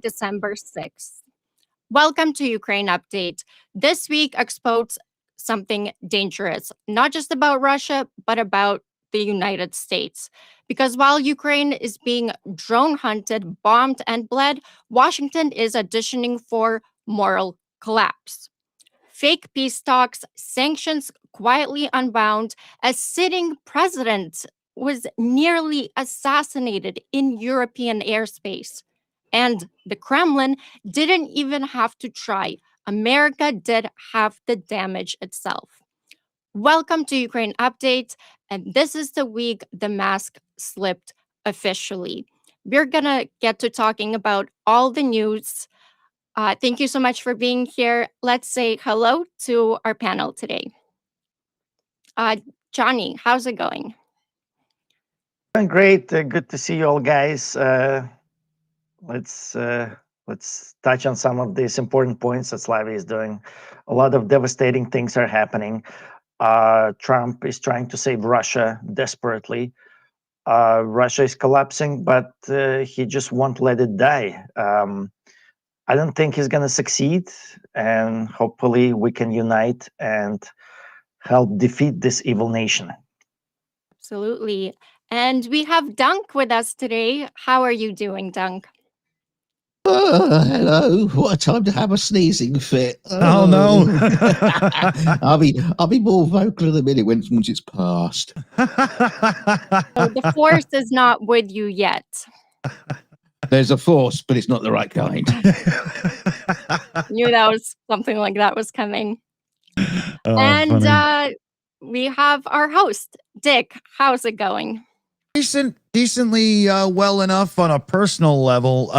December 6th. Welcome to Ukraine Update. This week exposed something dangerous, not just about Russia, but about the United States. Because while Ukraine is being drone hunted, bombed, and bled, Washington is auditioning for moral collapse. Fake peace talks, sanctions quietly unbound, a sitting president was nearly assassinated in European airspace. And the Kremlin didn't even have to try. America did half the damage itself. Welcome to Ukraine Update. And this is the week the mask slipped officially. We're going to get to talking about all the news. Thank you so much for being here. Let's say hello to our panel today. Johnny, how's it going? Doing great. Good to see you all, guys. Let's touch on some of these important points that Slavie is doing. A lot of devastating things are happening. Trump is trying to save Russia desperately. Russia is collapsing, but he just won't let it die. I don't think he's going to succeed, and hopefully we can unite and help defeat this evil nation. Absolutely. And we have Dunk with us today. How are you doing, Dunk? Hello. What a time to have a sneezing fit. Oh no. I'll be more vocal in a minute once it's passed. So the force is not with you yet. There's a force, but it's not the right kind. Knew that was something like that was coming. We have our host, Dick. How's it going? Decently well enough on a personal level.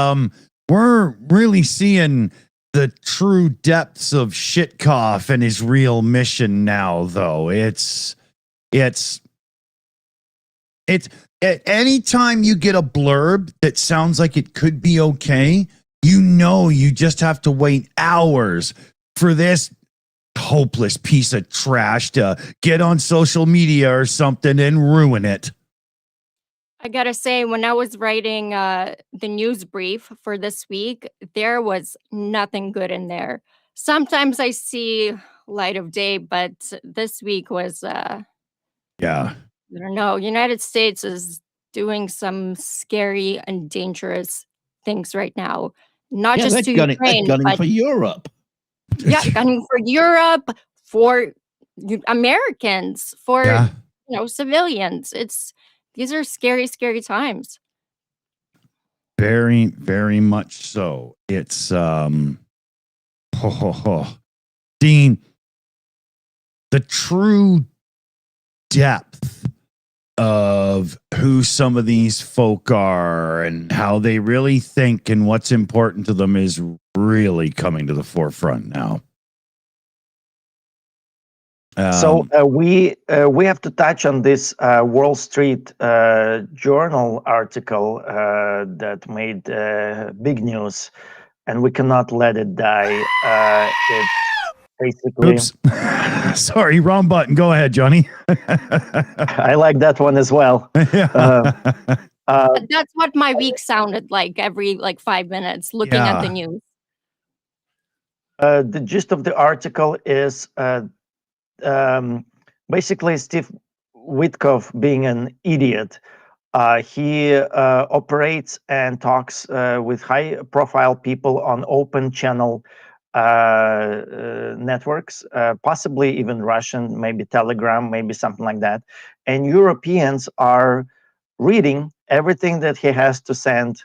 We're really seeing the true depths of Shitkov and his real mission now, though. It's any time you get a blurb that sounds like it could be okay, you just have to wait hours for this hopeless piece of trash to get on social media or something and ruin it. I gotta say, when I was writing the news brief for this week, there was nothing good in there. Sometimes I see light of day, but this week was, I don't know, United States is doing some scary and dangerous things right now. Not just to Ukraine, but for Europe. Yeah, gunning for Europe, for Americans, for civilians. These are scary, scary times. Very, very much so. It's Dean, the true depth of who some of these folk are and how they really think and what's important to them is really coming to the forefront now. So we have to touch on this Wall Street Journal article that made big news, and we cannot let it die. It's basically. Oops. Sorry, wrong button. Go ahead, Johnny. I like that one as well. That's what my week sounded like every 5 minutes looking at the news. The gist of the article is basically Steve Witkoff being an idiot. He operates and talks with high-profile people on open channel networks, possibly even Russian, maybe Telegram, maybe something like that. And Europeans are reading everything that he has to send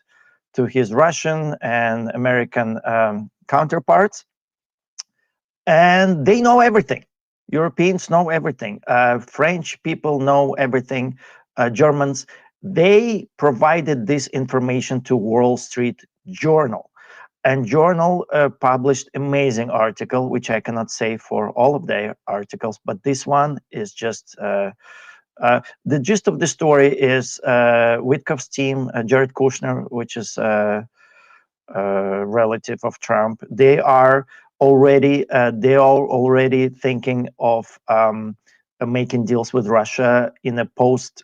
to his Russian and American counterparts. And they know everything. Europeans know everything. French people know everything. Germans. They provided this information to Wall Street Journal. And Journal published amazing article, which I cannot say for all of their articles, but this one is just the gist of the story is Witkoff's team, Jared Kushner, which is a relative of Trump. They are already thinking of making deals with Russia in a post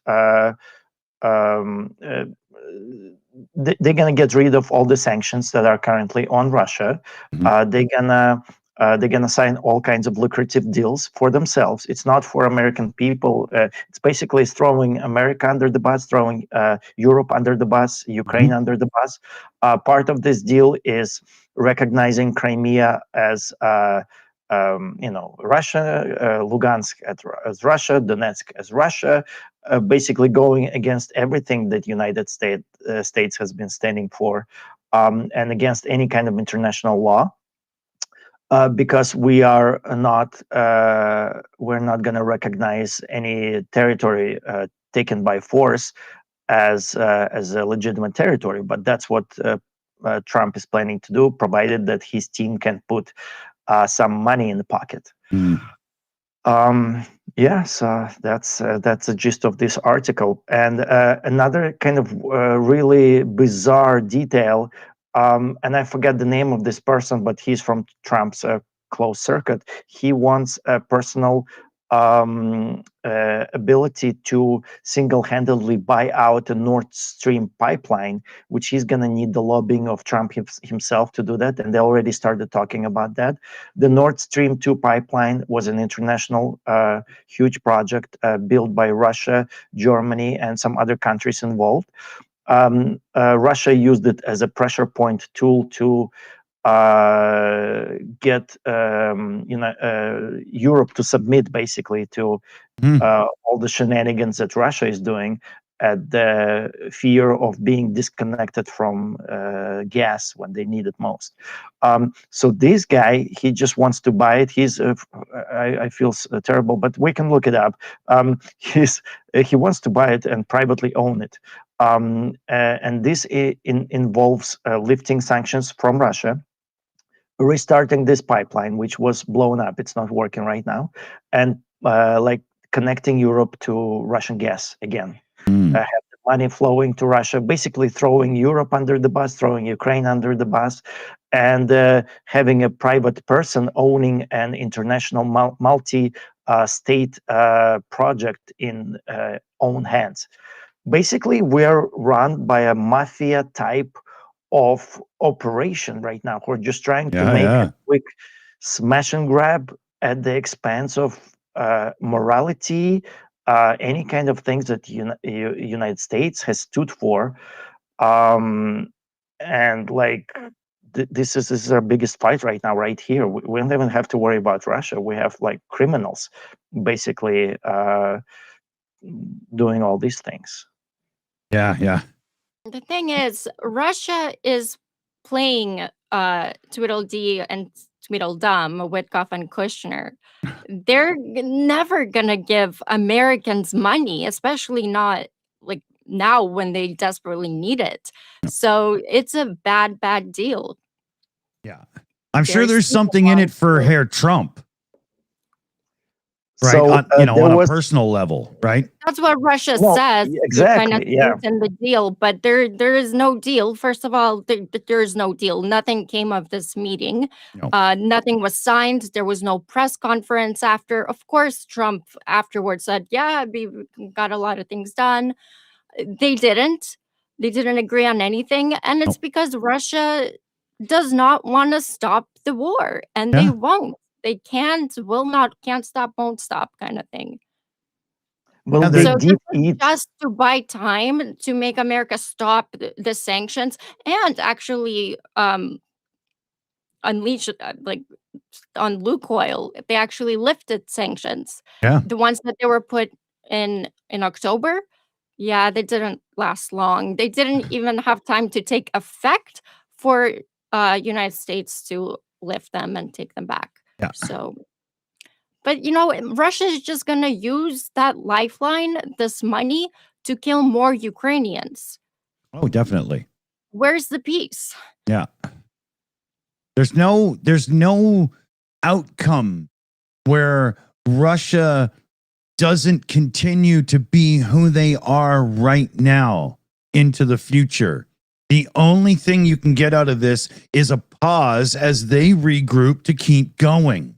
they're going to get rid of all the sanctions that are currently on Russia. Mhm. They're gonna sign all kinds of lucrative deals for themselves. It's not for American people. It's basically throwing America under the bus, throwing Europe under the bus, Ukraine under the bus. Part of this deal is recognizing Crimea as Russia, Lugansk as Russia, Donetsk as Russia, basically going against everything that United States has been standing for, and against any kind of international law. Because we're not going to recognize any territory taken by force as a legitimate territory. But that's what Trump is planning to do, provided that his team can put some money in the pocket. Yeah, so that's the gist of this article. And another kind of really bizarre detail, and I forget the name of this person, but he's from Trump's close circuit. He wants a personal ability to single-handedly buy out a Nord Stream pipeline, which he's going to need the lobbying of Trump himself to do that. And they already started talking about that. The Nord Stream 2 pipeline was an international huge project built by Russia, Germany, and some other countries involved. Russia used it as a pressure point tool to get Europe to submit basically to all the shenanigans that Russia is doing at the fear of being disconnected from gas when they need it most. So this guy, he just wants to buy it. He's, I feel terrible, but we can look it up. He wants to buy it and privately own it. And this involves lifting sanctions from Russia, restarting this pipeline, which was blown up. It's not working right now. And like connecting Europe to Russian gas again. Have the money flowing to Russia, basically throwing Europe under the bus, throwing Ukraine under the bus, and having a private person owning an international multi-state project in own hands. Basically, we're run by a mafia type of operation right now. We're just trying to make a quick smash and grab at the expense of morality, any kind of things that United States has stood for, and like this is our biggest fight right now, right here. We don't even have to worry about Russia. We have like criminals, basically, doing all these things. Yeah. The thing is, Russia is playing Tweedledee and Tweedledum, Witkoff and Kushner. They're never gonna give Americans money, especially not like now when they desperately need it. So it's a bad deal. Yeah. I'm sure there's something in it for Herr Trump. Right. So, on a personal level, right? That's what Russia says. Exactly. Kind of in the deal, but there is no deal. First of all, there is no deal. Nothing came of this meeting. No. Nothing was signed. There was no press conference after. Of course, Trump afterwards said, "Yeah, we got a lot of things done." They didn't. They didn't agree on anything, and it's because Russia does not want to stop the war, and they won't. They can't, will not, can't stop, won't stop, kind of thing. Well, so this is just to buy time to make America stop the sanctions and actually unleash like on Lukoil. They actually lifted sanctions. Yeah, the ones that they were put in October. Yeah, they didn't last long. They didn't even have time to take effect for United States to lift them and take them back. Yeah. So, but Russia is just going to use that lifeline, this money, to kill more Ukrainians. Oh, definitely. Where's the peace? Yeah. There's no outcome where Russia doesn't continue to be who they are right now into the future. The only thing you can get out of this is a pause as they regroup to keep going.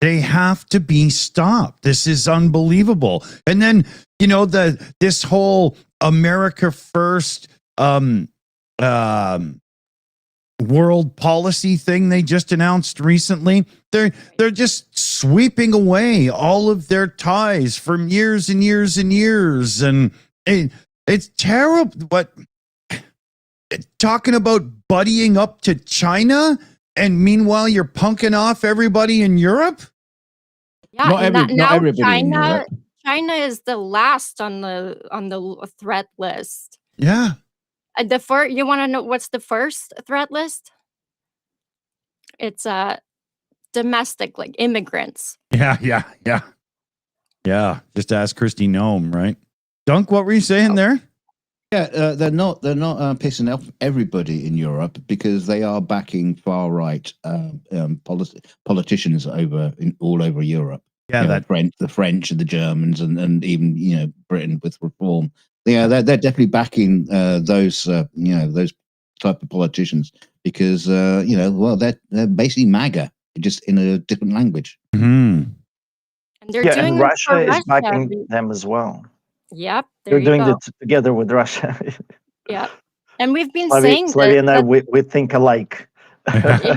They have to be stopped. This is unbelievable. And then, this whole America first world policy thing they just announced recently. They're just sweeping away all of their ties from years and years and years, and it's terrible. But talking about buddying up to China, and meanwhile you're punking off everybody in Europe. Yeah, Not everybody in Europe. China is the last on the threat list. Yeah. You want to know what's the first threat list? It's domestic, like immigrants. Yeah. Just ask Christy Nome, right? Dunk, what were you saying there? Yeah, they're not pissing off everybody in Europe because they are backing far right politicians all over Europe. Yeah, the French and the Germans and even Britain with reform. Yeah, they're definitely backing those type of politicians because they're basically MAGA, just in a different language. Mm-hmm. And they're doing and Russia is Russia. backing them as well. Yep, They're doing it together with Russia. Yeah, and we've been Slavie, saying Slavie and I, we think alike. Yeah.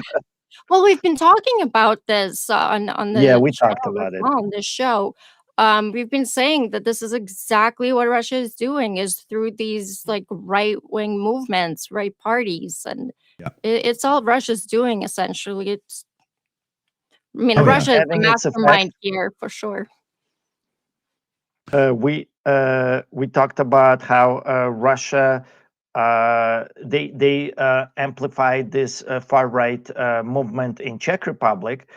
Well, we've been talking about this on the we talked about it on this show. We've been saying that this is exactly what Russia is doing, is through these like right-wing movements, right parties, and it's all Russia's doing essentially. Russia is the mastermind here for sure. We talked about how Russia they amplified this far right movement in Czech Republic,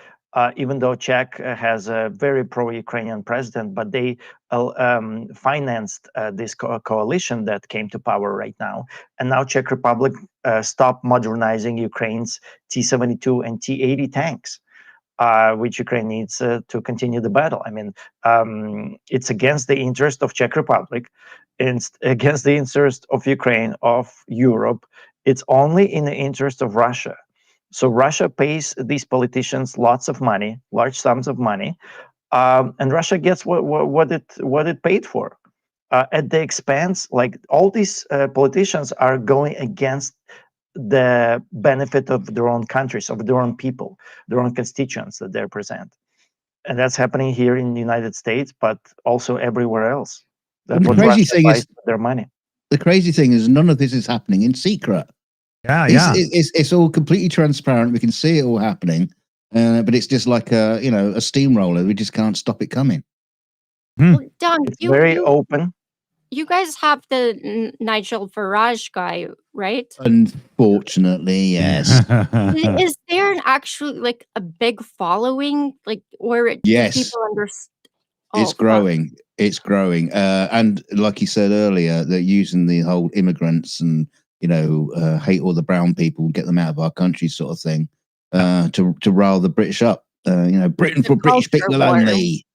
even though Czech has a very pro-Ukrainian president, but they financed this coalition that came to power right now, and now Czech Republic stopped modernizing Ukraine's T-72 and T-80 tanks. Which Ukraine needs to continue the battle. It's against the interest of Czech Republic, it's against the interest of Ukraine, of Europe. It's only in the interest of Russia. So Russia pays these politicians lots of money, large sums of money, and Russia gets what it paid for at the expense. Like all these politicians are going against the benefit of their own countries, of their own people, their own constituents that they represent. And that's happening here in the United States, but also everywhere else. That's what Russia buys with their money. The crazy thing is none of this is happening in secret. Yeah. It's all completely transparent. We can see it all happening, but it's just like a steamroller. We just can't stop it coming. Well, Don, it's very open. You guys have the Nigel Farage guy, right? Unfortunately, yes. Is there actually like a big following, like where people understand? It's growing. It's growing. And like you said earlier, they're using the whole immigrants and hate all the brown people, get them out of our country, sort of thing, to rile the British up. Britain for British people only.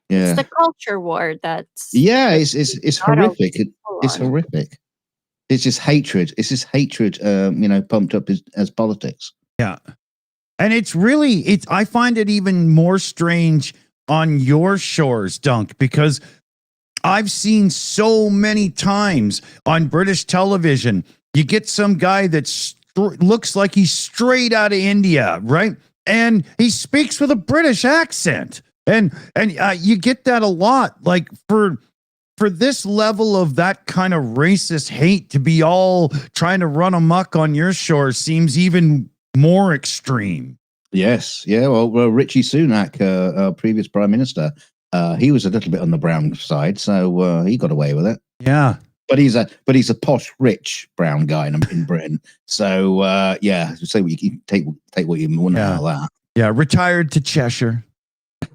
Yeah. It's the culture war that's it's horrific. It's horrific. It's just hatred. It's just hatred pumped up as politics. Yeah. And I find it even more strange on your shores, Dunk, because I've seen so many times on British television, you get some guy that looks like he's straight out of India, right? And he speaks with a British accent. And you get that a lot, like for this level of that kind of racist hate to be all trying to run amok on your shore seems even more extreme. Yes, yeah. Well, Richie Sunak, our previous prime minister, he was a little bit on the brown side, so he got away with it. Yeah, but he's a posh, rich brown guy in Britain. So say what you take what you want out of that. Yeah, retired to Cheshire.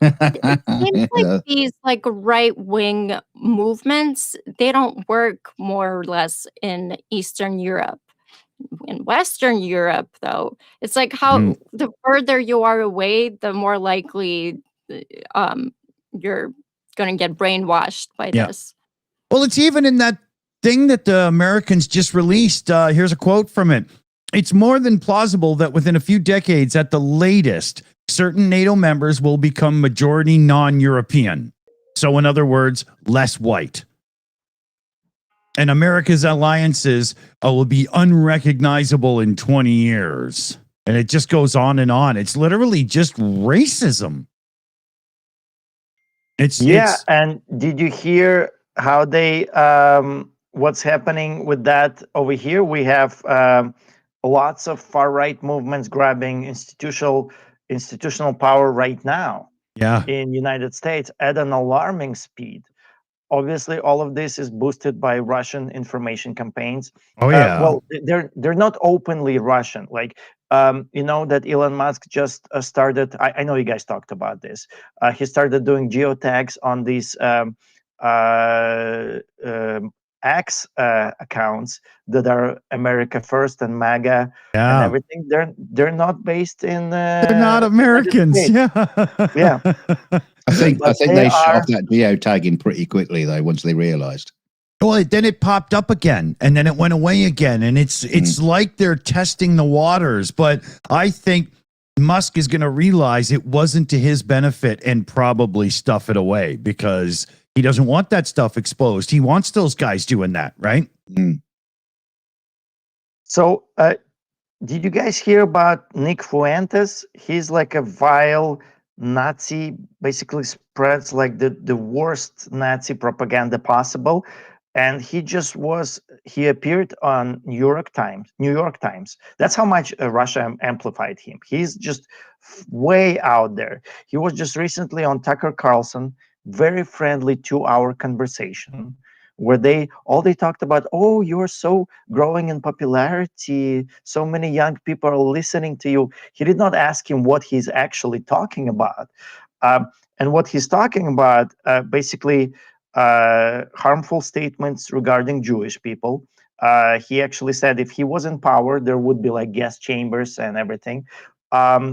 It seems like these like right-wing movements, they don't work more or less in Eastern Europe. In Western Europe, though, it's like how the further you are away, the more likely you're going to get brainwashed by this. Well, it's even in that thing that the Americans just released. Here's a quote from it. It's more than plausible that within a few decades at the latest, certain NATO members will become majority non-European. So, in other words, less white. And America's alliances will be unrecognizable in 20 years. And it just goes on and on. It's literally just racism. It's and did you hear how they what's happening with that over here? We have lots of far right movements grabbing institutional power right now yeah. in United States at an alarming speed. Obviously, all of this is boosted by Russian information campaigns. Oh yeah. Well, they're not openly Russian. Like you know that Elon Musk just started. I know you guys talked about this. He started doing geotags on these X accounts that are America First and MAGA and Yeah. everything. They're not based in. They're not United Americans. States. Yeah. Yeah. I think But they they shut are- off that geotagging pretty quickly though once they realised. Well, then it popped up again, and then it went away again, and it's like they're testing the waters. But I think Musk is going to realize it wasn't to his benefit and probably stuff it away because he doesn't want that stuff exposed. He wants those guys doing that, right? Mm. So, did you guys hear about Nick Fuentes? He's like a vile Nazi, basically spreads like the worst Nazi propaganda possible. And he appeared on New York Times. That's how much Russia amplified him. He's just way out there. He was just recently on Tucker Carlson, very friendly 2-hour conversation where they talked about, oh, you're so growing in popularity, so many young people are listening to you. He did not ask him what he's actually talking about. And what he's talking about, basically harmful statements regarding Jewish people. He actually said if he was in power, there would be like gas chambers and everything.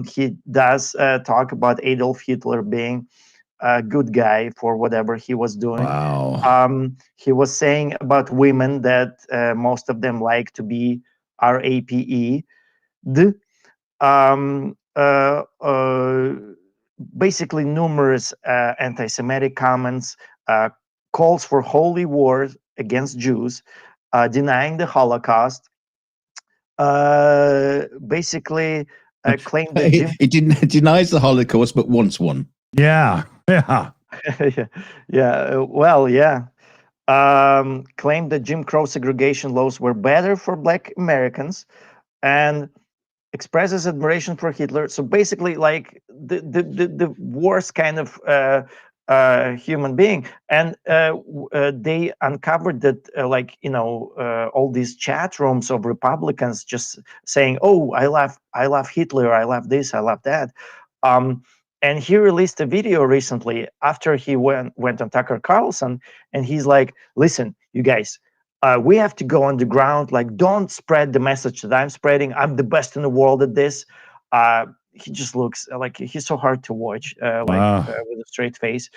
He does talk about Adolf Hitler being a good guy for whatever he was doing. Wow. He was saying about women that most of them like to be RAPE. Um, uh, uh, Basically, numerous anti-Semitic comments, calls for holy wars against Jews, denying the Holocaust. Basically, claimed that He denies the Holocaust, but wants one. Yeah. Yeah. Well, yeah. Claimed that Jim Crow segregation laws were better for Black Americans, and expresses admiration for Hitler. So basically, like the worst kind of human being. And they uncovered that, all these chat rooms of Republicans just saying, "Oh, I love Hitler. I love this. I love that." And he released a video recently after he went on Tucker Carlson, and he's like, "Listen, you guys, we have to go underground. Like, don't spread the message that I'm spreading. I'm the best in the world at this." He just looks like he's so hard to watch, Wow. with a straight face.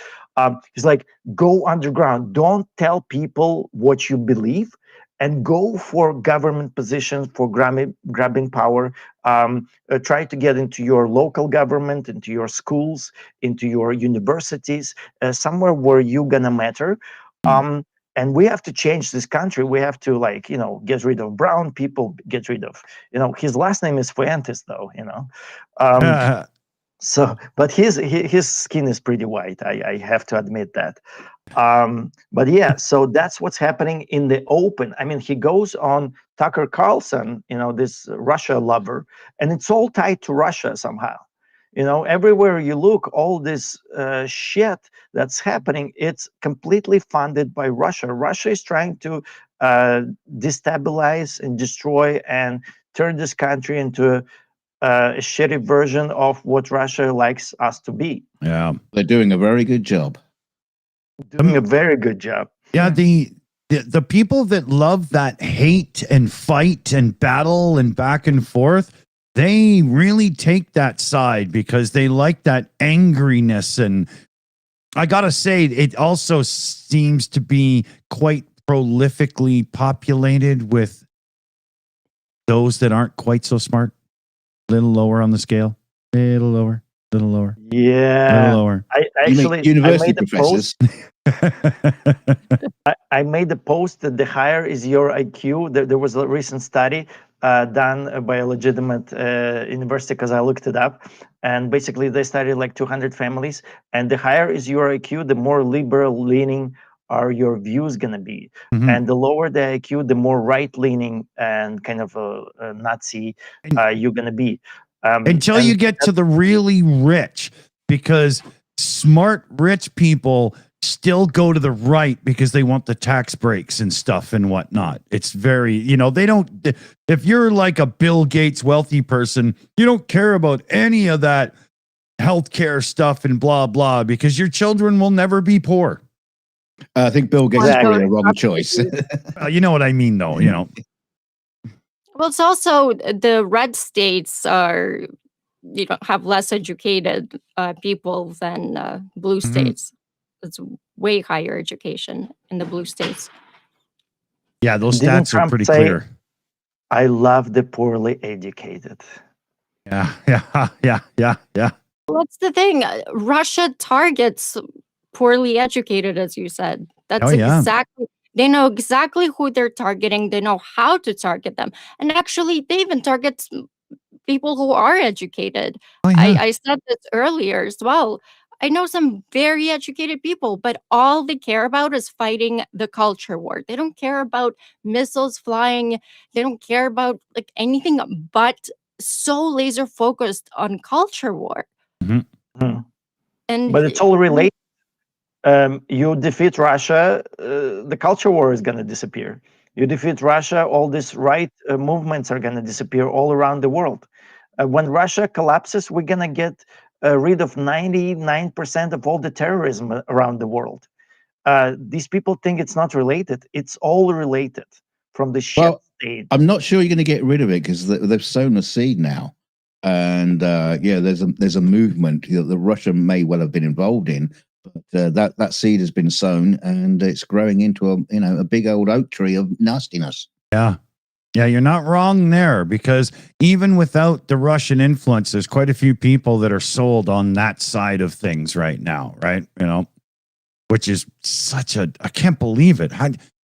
He's like, "Go underground. Don't tell people what you believe, and go for government positions, for grabbing power. Try to get into your local government, into your schools, into your universities, somewhere where you're gonna matter." And we have to change this country. We have to, get rid of brown people, get rid of, his last name is Fuentes, though, So, but his skin is pretty white. I have to admit that. But yeah, so that's what's happening in the open. I mean, he goes on Tucker Carlson, this Russia lover, and it's all tied to Russia somehow. Everywhere you look, all this shit that's happening, it's completely funded by Russia. Russia is trying to destabilize and destroy and turn this country into a shitty version of what Russia likes us to be. Yeah. They're doing a very good job. Doing a very good job. Yeah, the people that love that hate and fight and battle and back and forth, they really take that side because they like that angriness. And I gotta say, it also seems to be quite prolifically populated with those that aren't quite so smart, a little lower on the scale, little lower. Little lower. Yeah. Little lower. I You mean actually I university made a post. professors? I made a post that the higher is your IQ. There was a recent study done by a legitimate university because I looked it up. And basically, they studied like 200 families. And the higher is your IQ, the more liberal leaning are your views going to be. Mhm. And the lower the IQ, the more right leaning and kind of a Nazi you're going to be. Until you get to the really rich, because smart rich people still go to the right because they want the tax breaks and stuff and whatnot. It's very, they don't, if you're like a Bill Gates wealthy person, you don't care about any of that healthcare stuff and blah, blah, because your children will never be poor. I think Bill Gates is probably a wrong choice. You know what I mean, though, Well, it's also the red states are, have less educated people than blue states. It's way higher education in the blue states. Yeah, those Didn't stats are Trump pretty say, clear. I love the poorly educated. Yeah. What's the thing? Russia targets poorly educated, as you said. That's exactly. They know exactly who they're targeting. They know how to target them. And actually, they even target people who are educated. I said this earlier as well. I know some very educated people, but all they care about is fighting the culture war. They don't care about missiles flying. They don't care about like anything but so laser focused on culture war. Mhm. And But it's all related. You defeat Russia, the culture war is going to disappear. You defeat Russia, all these right movements are going to disappear all around the world. When Russia collapses, we're going to get rid of 99% of all the terrorism around the world. These people think it's not related. It's all related from the shit state. I'm not sure you're going to get rid of it because they've sown a seed now. And there's a movement that Russia may well have been involved in, but that seed has been sown and it's growing into a big old oak tree of nastiness. Yeah, you're not wrong there, because even without the Russian influence, there's quite a few people that are sold on that side of things right now, right? Which is I can't believe it.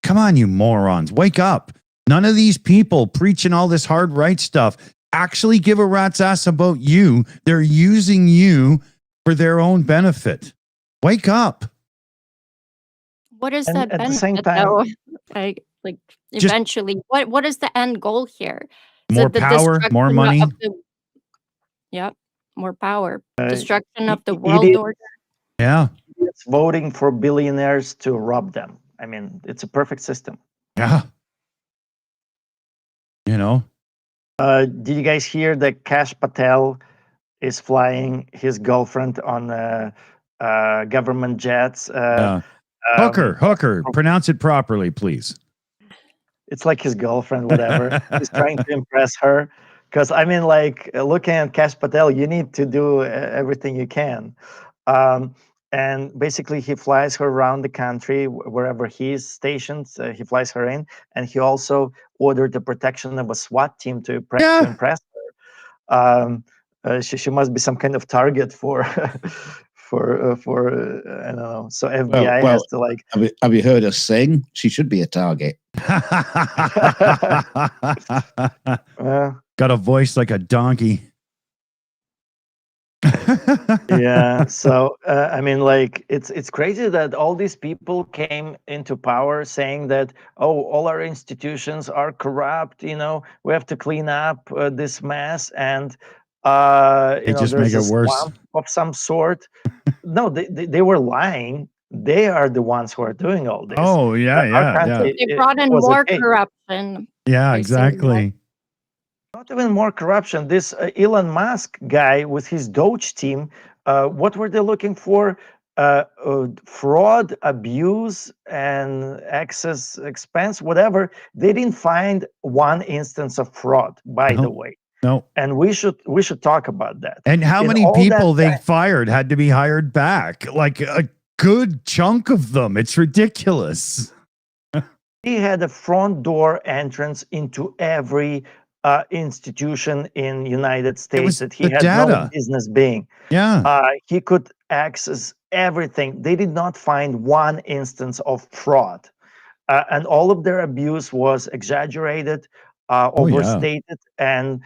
Come on, you morons, wake up. None of these people preaching all this hard right stuff actually give a rat's ass about you. They're using you for their own benefit. Wake up. what is And that at the same benefit, time, though? Eventually, what is the end goal here? Is More it the power, more destruction money. of the more power, destruction of the it world is order? Yeah. it's voting for billionaires to rob them. I mean, it's a perfect system. Yeah. Did you guys hear that Kash Patel is flying his girlfriend on government jets? Hooker. Pronounce it properly, please. It's like his girlfriend, whatever. He's trying to impress her. Because, I mean, like, looking at Kash Patel, you need to do everything you can. And basically, he flies her around the country, wherever he's stationed, he flies her in. And he also ordered the protection of a SWAT team to impress her. She must be some kind of target for I don't know. So FBI has to like. Have you heard her sing? She should be a target. Got a voice like a donkey. Yeah. So I mean, like, it's crazy that all these people came into power saying that, oh, all our institutions are corrupt. We have to clean up this mess, and just there's make it a worse. swamp of some sort. No, they were lying. They are the ones who are doing all this. Oh, yeah. They brought in more corruption. Yeah, They exactly. Not even more corruption. This Elon Musk guy with his Doge team, what were they looking for? Fraud, abuse, and excess expense, whatever. They didn't find one instance of fraud, by the way. No. And we should talk about that. And how many people they fired had to be hired back? Like a good chunk of them. It's ridiculous. He had a front door entrance into every institution in United It States was that he the had no data. business being. Yeah. He could access everything. They did not find one instance of fraud. And all of their abuse was exaggerated, Oh, yeah. overstated, and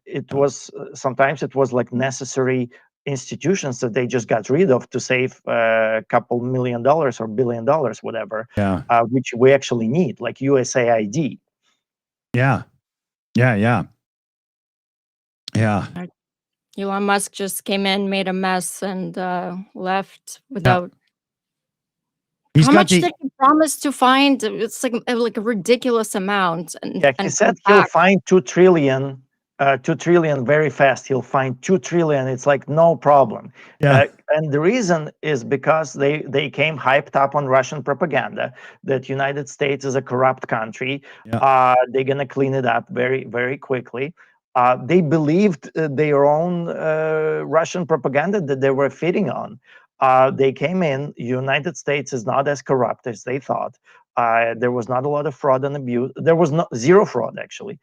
it was sometimes it was like necessary institutions that they just got rid of to save a couple $1 million or $1 billion, whatever, Yeah. which we actually need, like USAID. Yeah. Yeah. Yeah. Yeah. Elon Musk just came in, made a mess, and left without. He's How got much the did he promise to find? It's like a ridiculous amount, Yeah, he and said come he'll back. find 2 trillion, 2 trillion very fast. He'll find 2 trillion. It's like no problem. yeah. And the reason is because they came hyped up on Russian propaganda that United States is a corrupt country. Yeah. They're gonna clean it up very very quickly. They believed their own Russian propaganda that they were feeding on. They came in. United States is not as corrupt as they thought. There was not a lot of fraud and abuse. There was zero fraud, actually.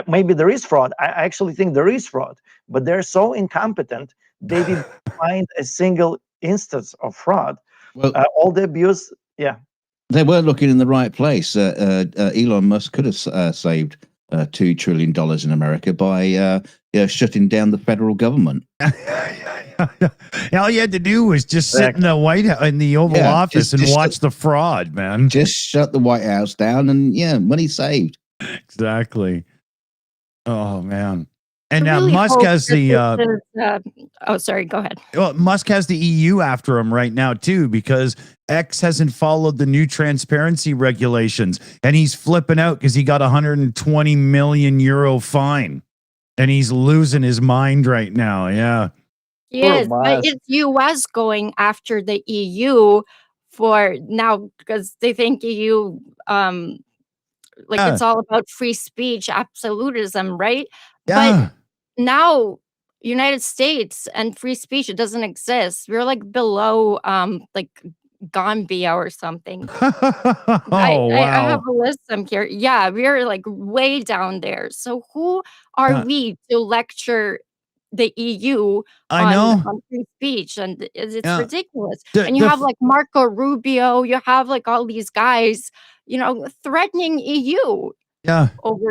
Maybe there is fraud. I actually think there is fraud, but they're so incompetent, they didn't find a single instance of fraud. Well, All the abuse, yeah. they weren't looking in the right place. Elon Musk could have saved $2 trillion in America by shutting down the federal government. All you had to do was just sit in the White House, in the Oval Office, and watch the fraud, man. Just shut the White House down, and money saved. Exactly. Oh man. And I now really Musk hope has that the this is, oh, sorry, go ahead. well, Musk has the EU after him right now too, because X hasn't followed the new transparency regulations, and he's flipping out because he got €120 million fine, and he's losing his mind right now. Yeah. Yes, but Musk. it's US going after the EU for now because they think EU like Yeah. it's all about free speech, absolutism, right? Yeah. But now United States and free speech, it doesn't exist. We're like below like Gambia or something. Oh I have wow. a list. I'm curious. Yeah, we're like way down there. So who are Yeah. we to lecture the EU I know. on free speech? And it's Yeah. ridiculous. The- And you the have f- like Marco Rubio, you have like all these guys, threatening EU Yeah. over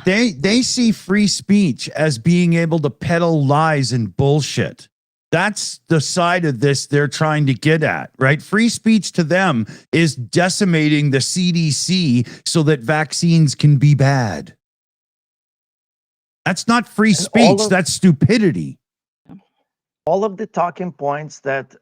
They, they see free speech as being able to peddle lies and bullshit. That's the side of this they're trying to get at, right? Free speech to them is decimating the CDC so that vaccines can be bad. That's not free speech, that's stupidity. All of the talking points that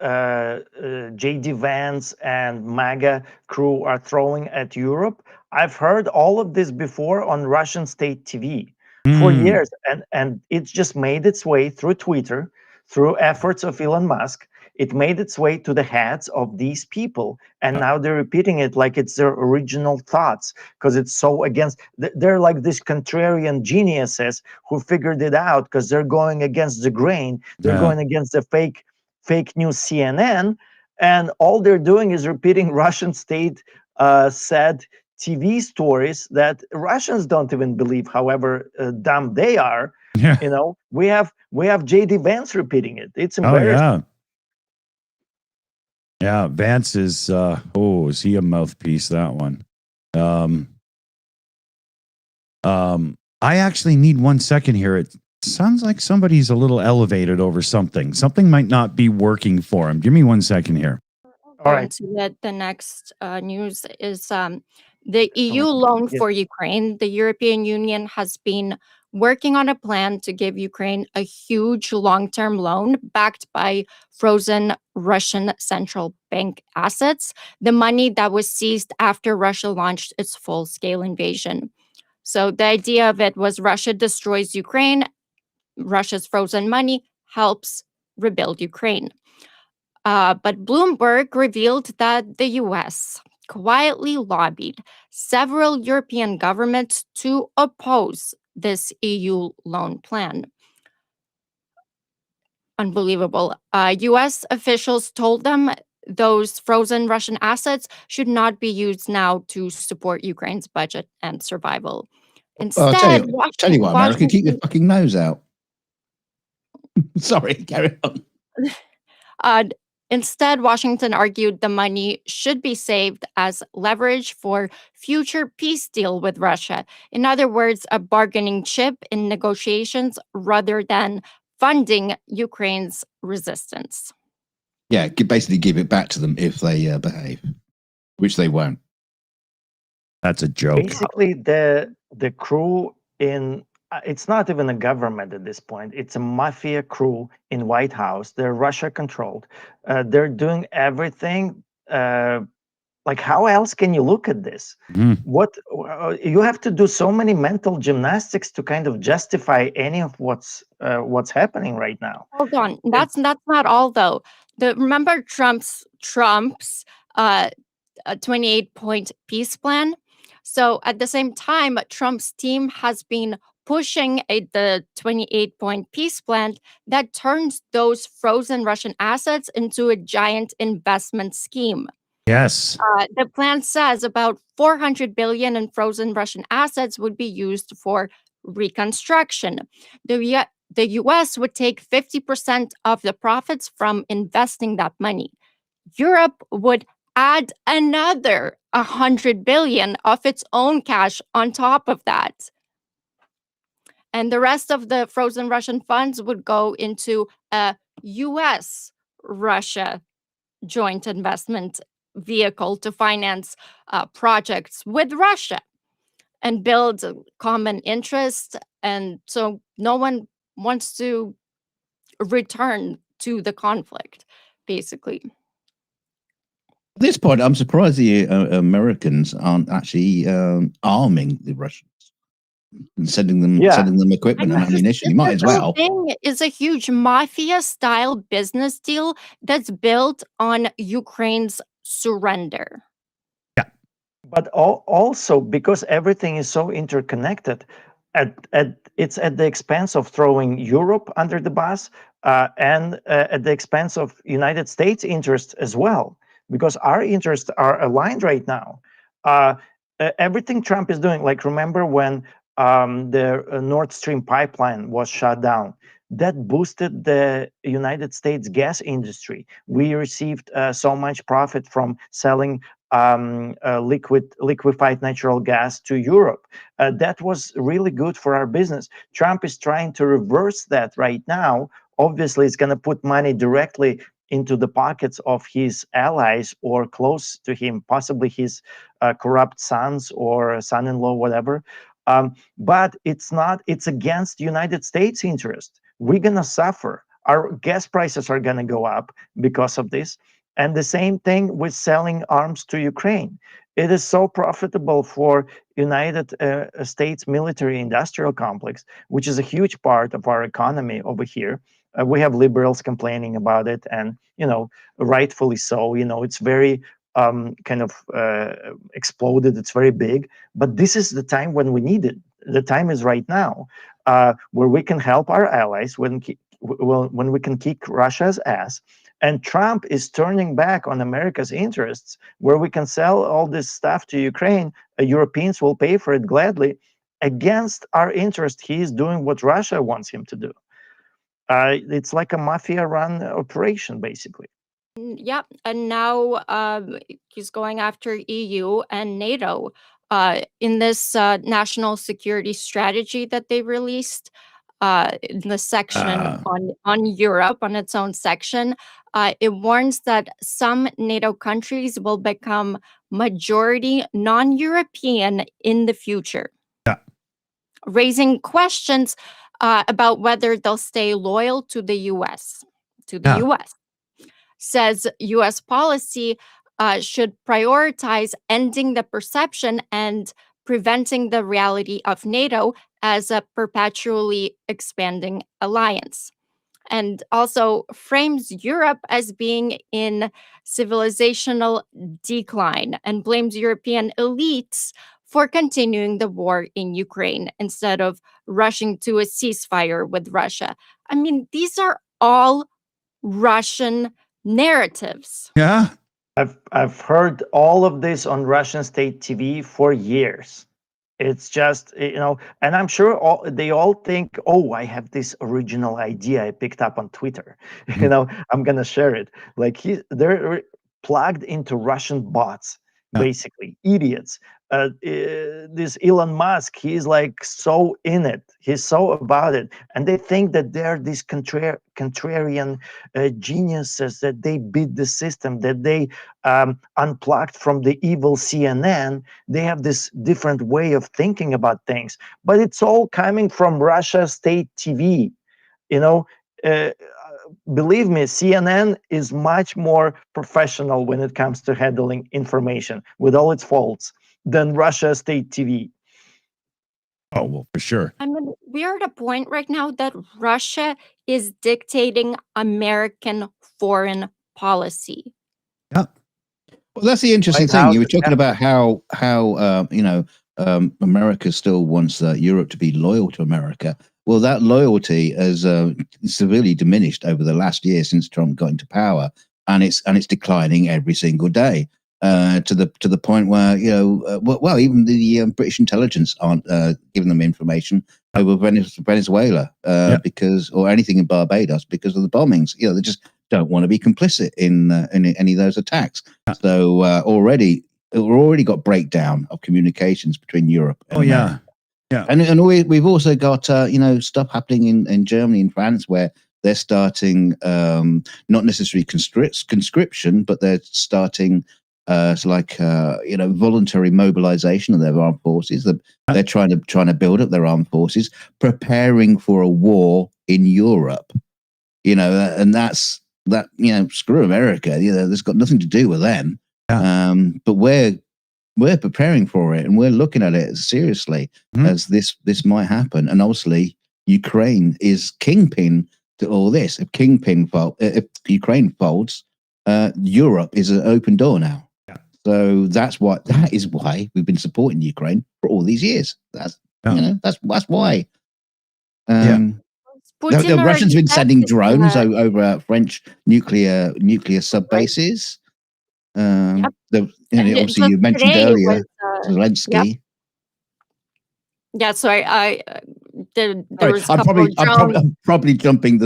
J.D. Vance and MAGA crew are throwing at Europe, I've heard all of this before on Russian state TV for years, and it's just made its way through Twitter, through efforts of Elon Musk. It made its way to the heads of these people, and now they're repeating it like it's their original thoughts because it's so against. They're like these contrarian geniuses who figured it out because they're going against the grain. They're going against the fake news CNN, and all they're doing is repeating Russian state said TV stories that Russians don't even believe, however dumb they are. Yeah. We have J.D. Vance repeating it. It's Oh embarrassing. yeah. Yeah, Vance is is he a mouthpiece, that one? I actually need 1 second here. It sounds like somebody's a little elevated over something. Something might not be working for him. Give me 1 second here. All right. Into the next news is the EU loan for Ukraine. The European Union has been working on a plan to give Ukraine a huge long-term loan backed by frozen Russian central bank assets, the money that was seized after Russia launched its full-scale invasion. So the idea of it was Russia destroys Ukraine, Russia's frozen money helps rebuild Ukraine. But Bloomberg revealed that the US quietly lobbied several European governments to oppose this EU loan plan. Unbelievable. US officials told them those frozen Russian assets should not be used now to support Ukraine's budget and survival. Well, Instead, tell you what, America, keep your Washington, fucking nose out. Sorry, carry on. uh, instead, Washington argued the money should be saved as leverage for future peace deal with Russia. In other words, a bargaining chip in negotiations rather than funding Ukraine's resistance. Yeah, basically give it back to them if they behave, which they won't. That's a joke. Basically, the crew in it's not even a government at this point. It's a mafia crew in White House. They're Russia controlled. They're doing everything. Like, how else can you look at this? Mhm. What you have to do so many mental gymnastics to kind of justify any of what's happening right now. Hold on, that's not all though. Remember Trump's uh, 28-point peace plan. So at the same time, Trump's team has been pushing the 28-point peace plan that turns those frozen Russian assets into a giant investment scheme. Yes. The plan says about 400 billion in frozen Russian assets would be used for reconstruction. The US would take 50% of the profits from investing that money. Europe would add another 100 billion of its own cash on top of that. And the rest of the frozen Russian funds would go into a US Russia joint investment vehicle to finance projects with Russia and build a common interest. And so no one wants to return to the conflict, basically. At this point, I'm surprised the Americans aren't actually arming the Russians and sending them equipment and ammunition. You might as well. The thing is a huge mafia-style business deal that's built on Ukraine's surrender. But also because everything is so interconnected, it's at the expense of throwing Europe under the bus and at the expense of United States interests as well, because our interests are aligned right now. Everything Trump is doing, like remember when the Nord Stream pipeline was shut down, that boosted the United States gas industry. We received so much profit from selling liquefied natural gas to Europe. That was really good for our business. Trump is trying to reverse that right now. Obviously, it's going to put money directly into the pockets of his allies or close to him, possibly his corrupt sons or son-in-law, whatever. But it's not, it's against United States interest. We're going to suffer. Our gas prices are going to go up because of this. And the same thing with selling arms to Ukraine. It is so profitable for United States military industrial complex, which is a huge part of our economy over here. We have liberals complaining about it, and rightfully so. It's very kind of exploded. It's very big, but this is the time when we need it. The time is right now, where we can help our allies when we can kick Russia's ass. And Trump is turning back on America's interests, where we can sell all this stuff to Ukraine. Europeans will pay for it gladly. Against our interest, he is doing what Russia wants him to do. It's like a mafia-run operation, basically. Yep, and now he's going after EU and NATO. In this national security strategy that they released, in the section on Europe, on its own section, it warns that some NATO countries will become majority non-European in the future, raising questions about whether they'll stay loyal to the U.S. Says U.S. policy should prioritize ending the perception and preventing the reality of NATO as a perpetually expanding alliance, and also frames Europe as being in civilizational decline and blames European elites for continuing the war in Ukraine instead of rushing to a ceasefire with Russia. I mean, these are all Russian narratives. Yeah. I've heard all of this on Russian state TV for years. It's just, and I'm sure they all think, oh, I have this original idea I picked up on Twitter. Mhm. I'm gonna share it. Like they're plugged into Russian bots, Yeah. basically idiots. This Elon Musk, he's like so in it. He's so about it, and they think that they're these contrarian geniuses, that they beat the system, that they unplugged from the evil CNN. They have this different way of thinking about things, but it's all coming from Russia state TV. You know, uh, believe me, CNN is much more professional when it comes to handling information with all its faults than Russia state TV. Oh, well, for sure. I mean, we are at a point right now that Russia is dictating American foreign policy. Yeah. Well, that's the interesting White thing. House You were is talking about after. how America still wants Europe to be loyal to America. Well, that loyalty has severely diminished over the last year since Trump got into power, and it's declining every single day to the point where well, even the British intelligence aren't giving them information over Venezuela because, or anything in Barbados, because of the bombings. They just don't want to be complicit in any of those attacks. So we've already got breakdown of communications between Europe and America. Yeah. And we've also got stuff happening in Germany and France where they're starting not necessarily conscription, but they're starting voluntary mobilization of their armed forces. They're trying to build up their armed forces, preparing for a war in Europe. And that's that. Screw America. There's got nothing to do with them. Yeah. But we're preparing for it, and we're looking at it seriously as this might happen. And obviously, Ukraine is kingpin to all this. If Ukraine folds, Europe is an open door now. Yeah. So that is why we've been supporting Ukraine for all these years. That's why. The Russians have been sending drones over French nuclear sub bases. Obviously, you mentioned earlier Zelensky. Yeah, so there was a I'm couple of drones. I'm probably jumping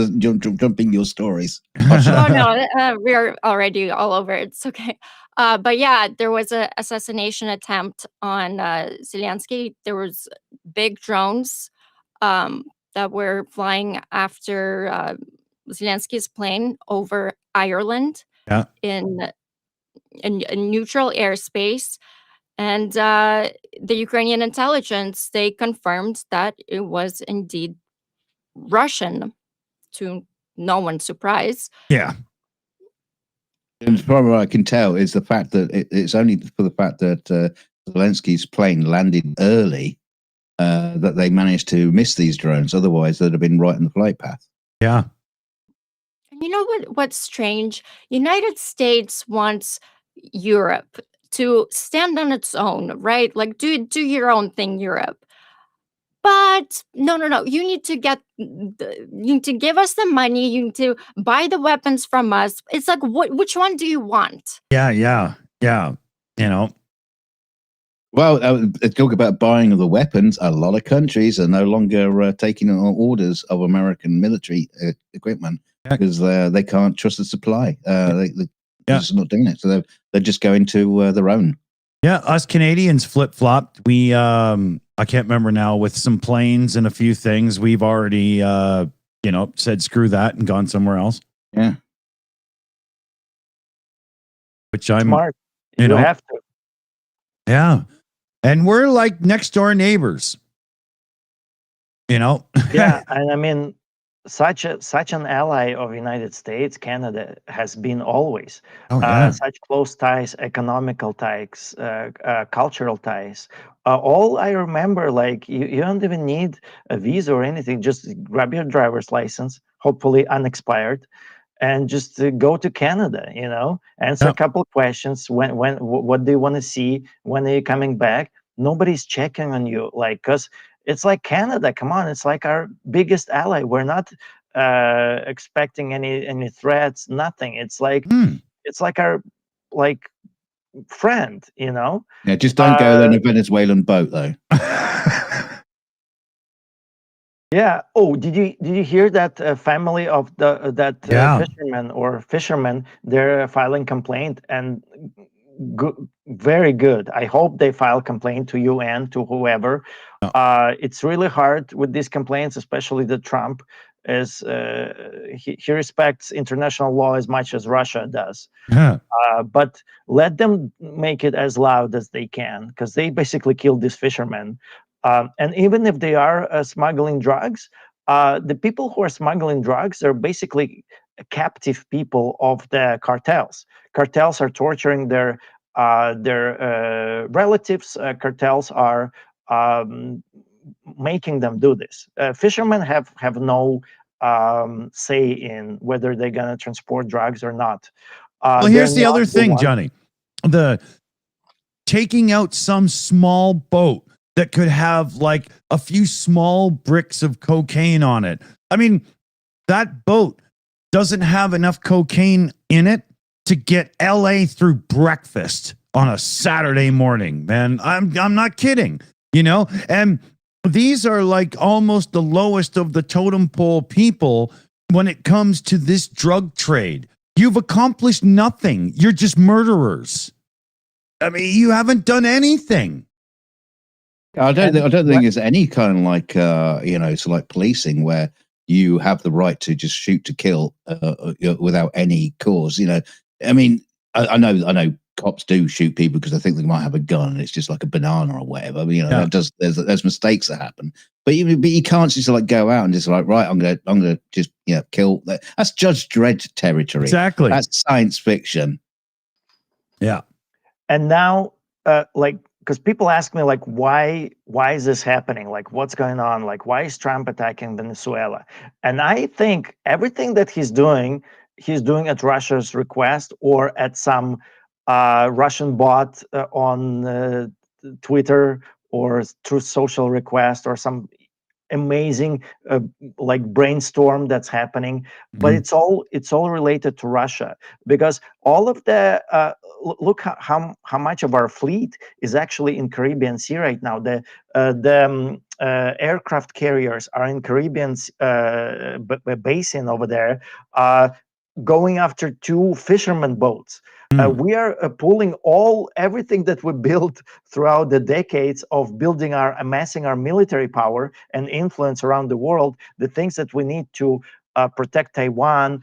your stories. Oh no, we're already all over it. It's okay. But yeah, there was an assassination attempt on Zelensky. There was big drones that were flying after Zelensky's plane over Ireland in neutral airspace. And the Ukrainian intelligence, they confirmed that it was indeed Russian, to no one's surprise. Yeah. And as far as I can tell, is the fact that it's only for the fact that Zelensky's plane landed early that they managed to miss these drones. Otherwise, they'd have been right in the flight path. Yeah. You know what's strange? United States wants Europe to stand on its own, right? Like do your own thing, Europe. But no. You need to give us the money. You need to buy the weapons from us. It's like, which one do you want? Yeah. Well, talk about buying of the weapons. A lot of countries are no longer taking on orders of American military equipment because they can't trust the supply. They're just not doing it. So they're just going to their own. Yeah, us Canadians flip-flopped. We, I can't remember now, with some planes and a few things, we've already, said screw that and gone somewhere else. Yeah. Which I'm smart. You have to. Yeah. And we're like next door neighbors. Yeah, and I mean, such an ally of United States, Canada has been always. Such close ties, economical ties, cultural ties. All I remember, like you don't even need a visa or anything. Just grab your driver's license, hopefully unexpired, and just go to Canada. Answer a couple of questions. What do you want to see? When are you coming back? Nobody's checking on you, because it's like Canada. Come on, it's like our biggest ally. We're not expecting any threats. Nothing. It's like our friend. Yeah, just don't go there in a Venezuelan boat, though. Yeah. Oh, did you hear that family of the that Yeah. fishermen? They're filing complaint and good, very good. I hope they file complaint to UN, to whoever. Oh. It's really hard with these complaints, especially the Trump is he respects international law as much as Russia does. Yeah. But let them make it as loud as they can, because they basically killed these fishermen. And even if they are smuggling drugs, the people who are smuggling drugs are basically captive people of the cartels. Cartels are torturing their relatives. Cartels are making them do this. Fishermen have no say in whether they're going to transport drugs or not. Well, They're here's the not other the thing, ones. Johnny. The taking out some small boat that could have like a few small bricks of cocaine on it. I mean, that boat doesn't have enough cocaine in it to get LA through breakfast on a Saturday morning, man. I'm not kidding, you know? And these are like almost the lowest of the totem pole people when it comes to this drug trade. You've accomplished nothing. You're just murderers. I mean, you haven't done anything. I don't think And there's any kind of like it's like policing where you have the right to just shoot to kill without any cause. I mean, I know cops do shoot people because they think they might have a gun and it's just like a banana or whatever. But, Yeah. there's mistakes that happen. But you can't just like go out and just like, right, I'm gonna just kill. That's Judge Dredd territory. Exactly. That's science fiction. Yeah. and now because people ask me, like, why is this happening, like what's going on, like why is Trump attacking Venezuela? And I think everything that he's doing at Russia's request, or at some Russian bot on Twitter, or through social request, or some amazing like brainstorm that's happening. But Mhm. it's all related to Russia, because all of the look how much of our fleet is actually in Caribbean Sea right now. The aircraft carriers are in Caribbean basin over there, going after two fishermen boats. We are pulling everything that we built throughout the decades of amassing our military power and influence around the world, the things that we need to protect Taiwan,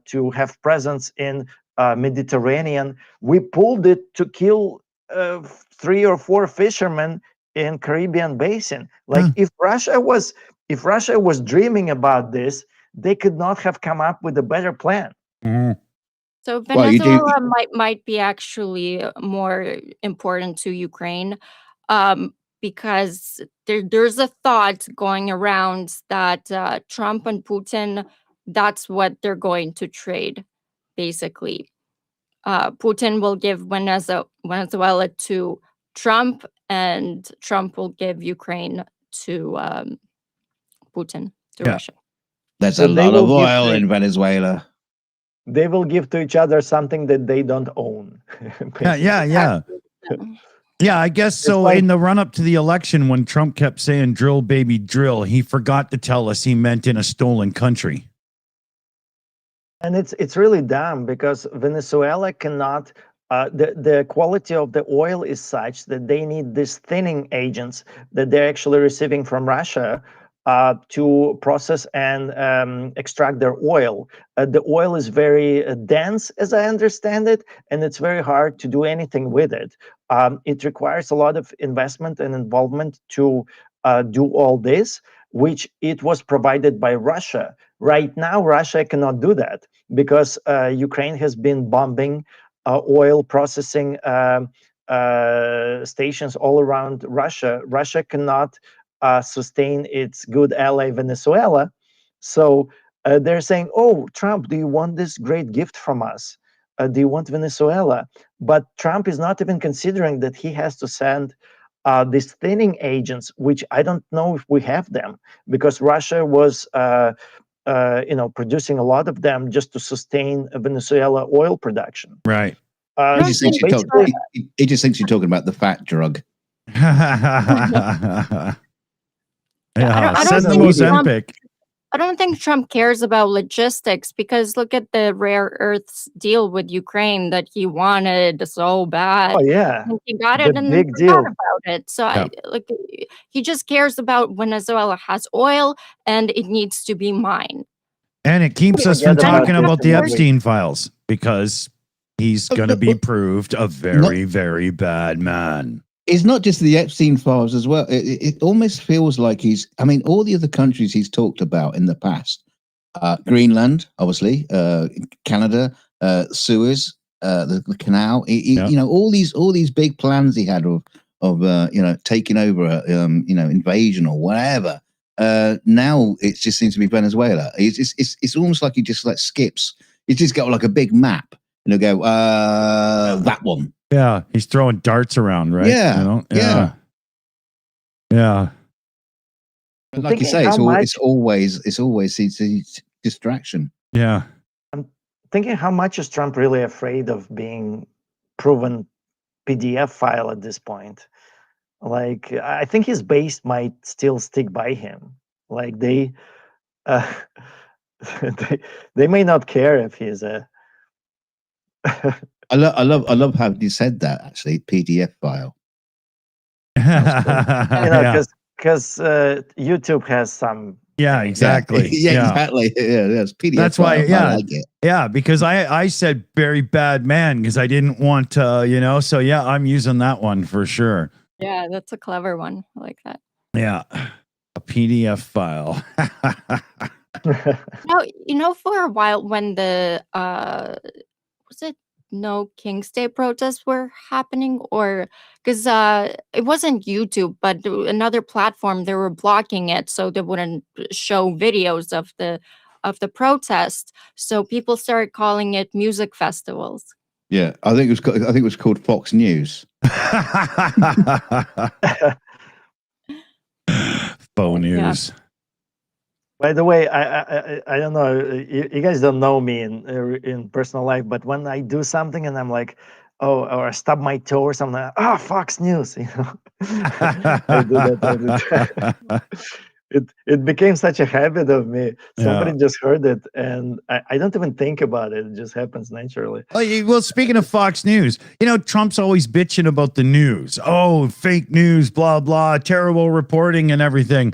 to have presence in Mediterranean. We pulled it to kill 3 or 4 fishermen in Caribbean basin. Like, if Russia was dreaming about this, they could not have come up with a better plan. Mhm. So Well, you do. Venezuela might be actually more important to Ukraine, because there's a thought going around that Trump and Putin, that's what they're going to trade, basically. Putin will give Venezuela to Trump, and Trump will give Ukraine to Putin, to Yeah. Russia. There's So a lot of oil in Venezuela. they will give to each other something that they don't own. Yeah. Yeah, I guess so. like- In the run up to the election, when Trump kept saying drill, baby, drill, he forgot to tell us he meant in a stolen country. And it's really dumb, because Venezuela cannot. The quality of the oil is such that they need these thinning agents that they're actually receiving from Russia to process and extract their oil. The oil is very dense, as I understand it, and it's very hard to do anything with it. It requires a lot of investment and involvement to do all this, which it was provided by Russia. Right now, Russia cannot do that, because Ukraine has been bombing oil processing stations all around Russia. Russia cannot sustain its good ally Venezuela. So they're saying, "Oh, Trump, do you want this great gift from us? Do you want Venezuela?" But Trump is not even considering that he has to send these thinning agents, which I don't know if we have them, because Russia was producing a lot of them just to sustain Venezuela oil production. Right. He So just thinks you're talking. basically, He just thinks you're talking about the fat drug. Yeah, I send don't the think idiot. Ozempic. I don't think Trump cares about logistics because look at the rare earths deal with Ukraine that he wanted so bad. Oh yeah, And he got the it and then big forgot deal. about it. So Yeah. he just cares about Venezuela has oil and it needs to be mined. And it keeps us from Forget about talking this about the in every- Epstein files because he's going to be proved a very, very bad man. It's not just the Epstein files as well. It almost feels like I mean, all the other countries he's talked about in the past, Greenland, obviously, Canada, Suez, the canal, Yeah. you know, all these big plans he had of you know, taking over, you know, invasion or whatever. Now it just seems to be Venezuela. It's almost like he just like skips. He's just got like a big map and he'll go, that one. Yeah, he's throwing darts around, right? Yeah, You know? yeah. Yeah. But like you Thinking say, how much- it's always it's distraction. Yeah. I'm thinking how much is Trump really afraid of being proven PDF file at this point? Like, I think his base might still stick by him. Like uh, they may not care if he's a. I love how you said that. Actually, PDF file. You know, Yeah. because YouTube has some. Yeah, exactly. Yeah, exactly. Yeah, that's PDF. That's why, file. yeah. I like it. Yeah, because I said very bad man because I didn't want to, you know. So yeah, I'm using that one for sure. Yeah, that's a clever one. I like that. Yeah. A PDF file. For a while when the was it No King's Day protests were happening, or because it wasn't YouTube, but another platform, they were blocking it so they wouldn't show videos of the protest. So people started calling it music festivals. Yeah, I think it was called Fox News. Faux news. By the way, I don't know. You guys don't know me in personal life, but when I do something and I'm like, oh, or I stub my toe or something, Fox News, you know. I do that. It became such a habit of me. Somebody just heard it, and I don't even think about it. It just happens naturally. Well, speaking of Fox News, you know, Trump's always bitching about the news. Oh, fake news, blah, blah, terrible reporting and everything.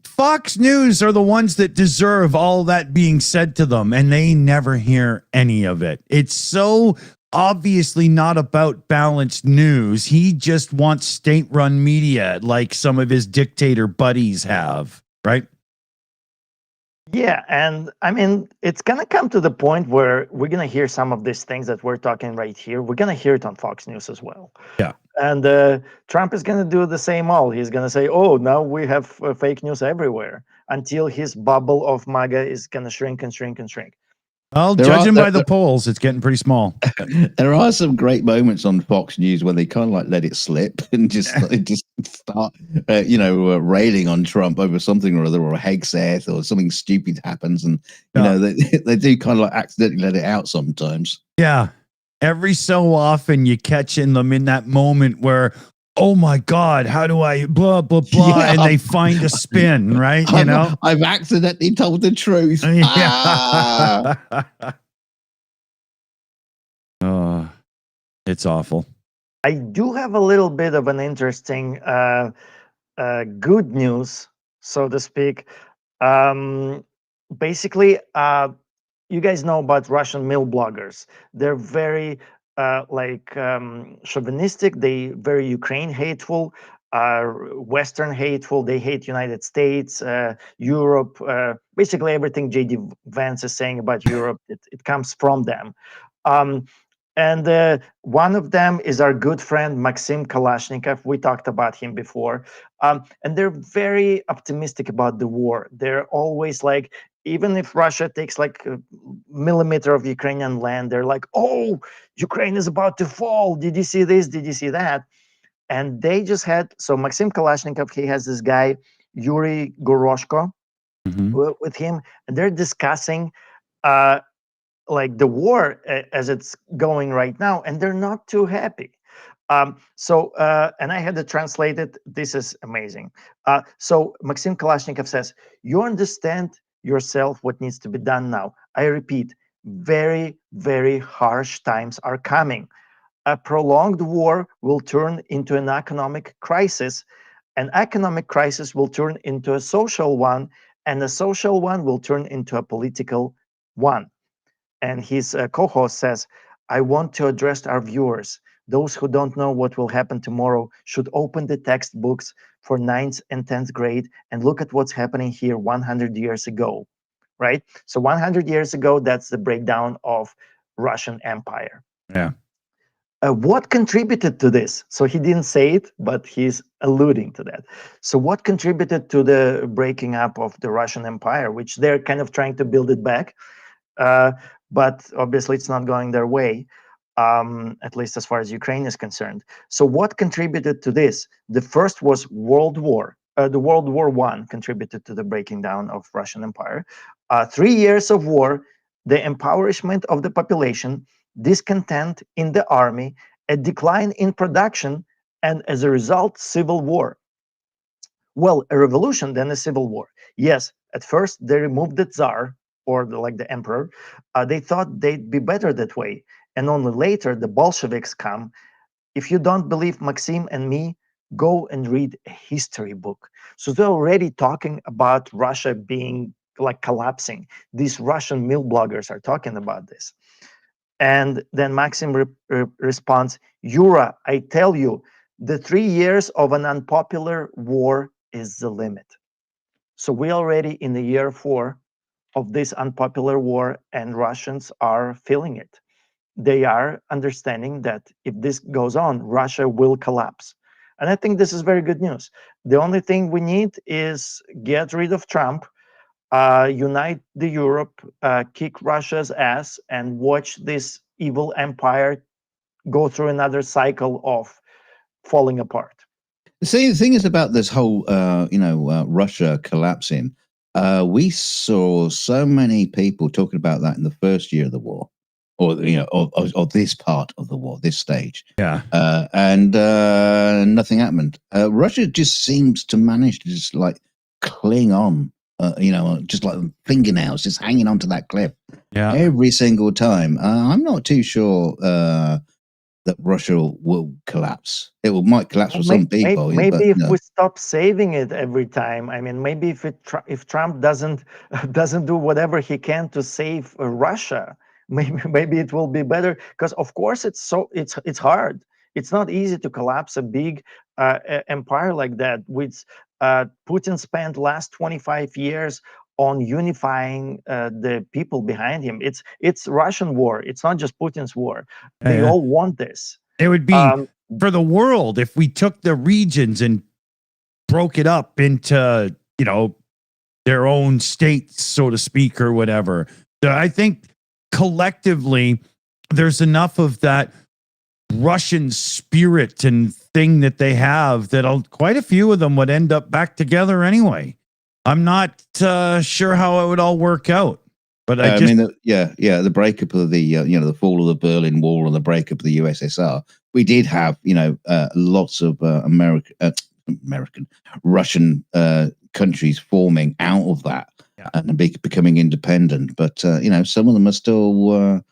Fox News are the ones that deserve all that being said to them, and they never hear any of it. It's so obviously not about balanced news. He just wants state-run media like some of his dictator buddies have, right? Yeah, and I mean, it's going to come to the point where we're going to hear some of these things that we're talking right here. We're going to hear it on Fox News as well. Yeah. And Trump is going to do the same all. He's going to say, oh, now we have fake news everywhere until his bubble of MAGA is going to shrink and shrink and shrink. Well, judging by the polls, it's getting pretty small. There are some great moments on Fox News where they kind of like let it slip and just start, you know, railing on Trump over something or other, or a Hegseth or something stupid happens, and you know they do kind of like accidentally let it out sometimes. Yeah, every so often you catch them in that moment where, oh my God, how do I blah blah blah, and they find a spin, right? You know, I've accidentally told the truth. Yeah. Oh, it's awful. I do have a little bit of an interesting good news, so to speak. Basically, you guys know about Russian mill bloggers. They're very chauvinistic. They very Ukraine hateful, Western hateful. They hate United States, Europe. Basically, everything JD Vance is saying about Europe, it comes from them. And one of them is our good friend Maxim Kalashnikov. We talked about him before, and they're very optimistic about the war. They're always like, even if Russia takes like a millimeter of Ukrainian land, they're like, oh, Ukraine is about to fall. Did you see this? Did you see that? And they just had, so Maxim Kalashnikov, he has this guy, Yuri Goroshko, with him, and they're discussing like the war as it's going right now, and they're not too happy. And I had to translate it. This is amazing. So Maxim Kalashnikov says, "You understand yourself what needs to be done now. I repeat, very, very harsh times are coming. A prolonged war will turn into an economic crisis. An economic crisis will turn into a social one, and a social one will turn into a political one." And his co-host says, "I want to address our viewers. Those who don't know what will happen tomorrow should open the textbooks for ninth and 10th grade and look at what's happening here 100 years ago." Right? So 100 years ago, that's the breakdown of Russian Empire. Yeah. What contributed to this? So he didn't say it, but he's alluding to that. So what contributed to the breaking up of the Russian Empire, which they're kind of trying to build it back? Uh, but obviously it's not going their way, at least as far as Ukraine is concerned. So what contributed to this? The first was World War. The World War One contributed to the breaking down of Russian Empire. 3 years of war, the impoverishment of the population, discontent in the army, a decline in production, and as a result, civil war. Well, a revolution, then a civil war. Yes, at first they removed the Tsar, or like the emperor. They thought they'd be better that way. And only later the Bolsheviks come. If you don't believe Maxim and me, go and read a history book. So they're already talking about Russia being like collapsing. These Russian mill bloggers are talking about this. And then Maxim responds, "Yura, I tell you, the 3 years of an unpopular war is the limit." So we're already in the year 4 of this unpopular war, and Russians are feeling it. They are understanding that if this goes on, Russia will collapse. And I think this is very good news. The only thing we need is get rid of Trump, unite the Europe, kick Russia's ass, and watch this evil empire go through another cycle of falling apart. See, the thing is about this whole, Russia collapsing. We saw so many people talking about that in the first year of the war, or of this part of the war, this stage. Yeah. And nothing happened. Russia just seems to manage to just like cling on, just like fingernails, just hanging onto that cliff. Yeah. Every single time. I'm not too sure that Russia will collapse. Might collapse for some people, Maybe but if no. we stop saving it every time. I mean, maybe if Trump doesn't do whatever he can to save Russia, maybe it will be better. Because of course it's hard. It's not easy to collapse a big empire like that. Which Putin spent last 25 years on unifying the people behind him. It's Russian war. It's not just Putin's war. They Yeah. all want this. It would be Um, for the world if we took the regions and broke it up into, their own states, so to speak, or whatever. I think collectively, there's enough of that Russian spirit and thing that they have that quite a few of them would end up back together anyway. I'm not sure how it would all work out, but I mean, the breakup of the fall of the Berlin Wall and the breakup of the USSR, we did have, lots of Russian countries forming out of that and becoming independent. But some of them are still,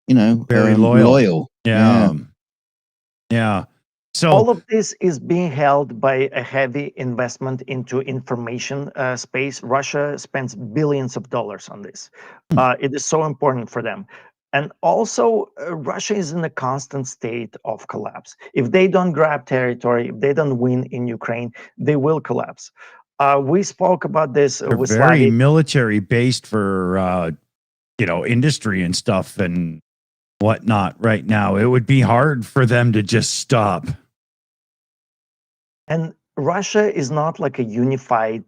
very loyal. Yeah. So all of this is being held by a heavy investment into information space. Russia spends billions of dollars on this. It is so important for them. And also, Russia is in a constant state of collapse. If they don't grab territory, if they don't win in Ukraine, they will collapse. We spoke about this they're with very Slavie. military based for industry and stuff and whatnot right now. It would be hard for them to just stop. And Russia is not like a unified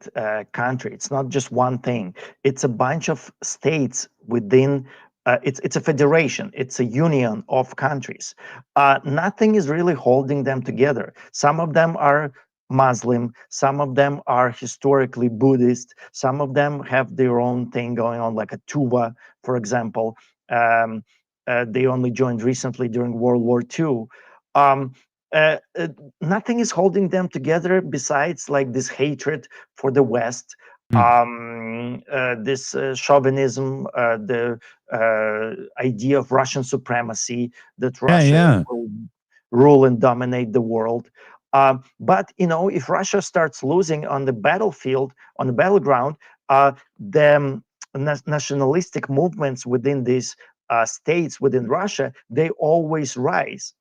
country. It's not just one thing. It's a bunch of states within. It's a federation. It's a union of countries. Nothing is really holding them together. Some of them are Muslim. Some of them are historically Buddhist. Some of them have their own thing going on, like a Tuva, for example. They only joined recently during World War II. nothing is holding them together besides like this hatred for the West, this chauvinism, the idea of Russian supremacy, that Russia will rule and dominate the world. But if Russia starts losing on the battlefield, on the battleground, the nationalistic movements within these states within Russia, they always rise.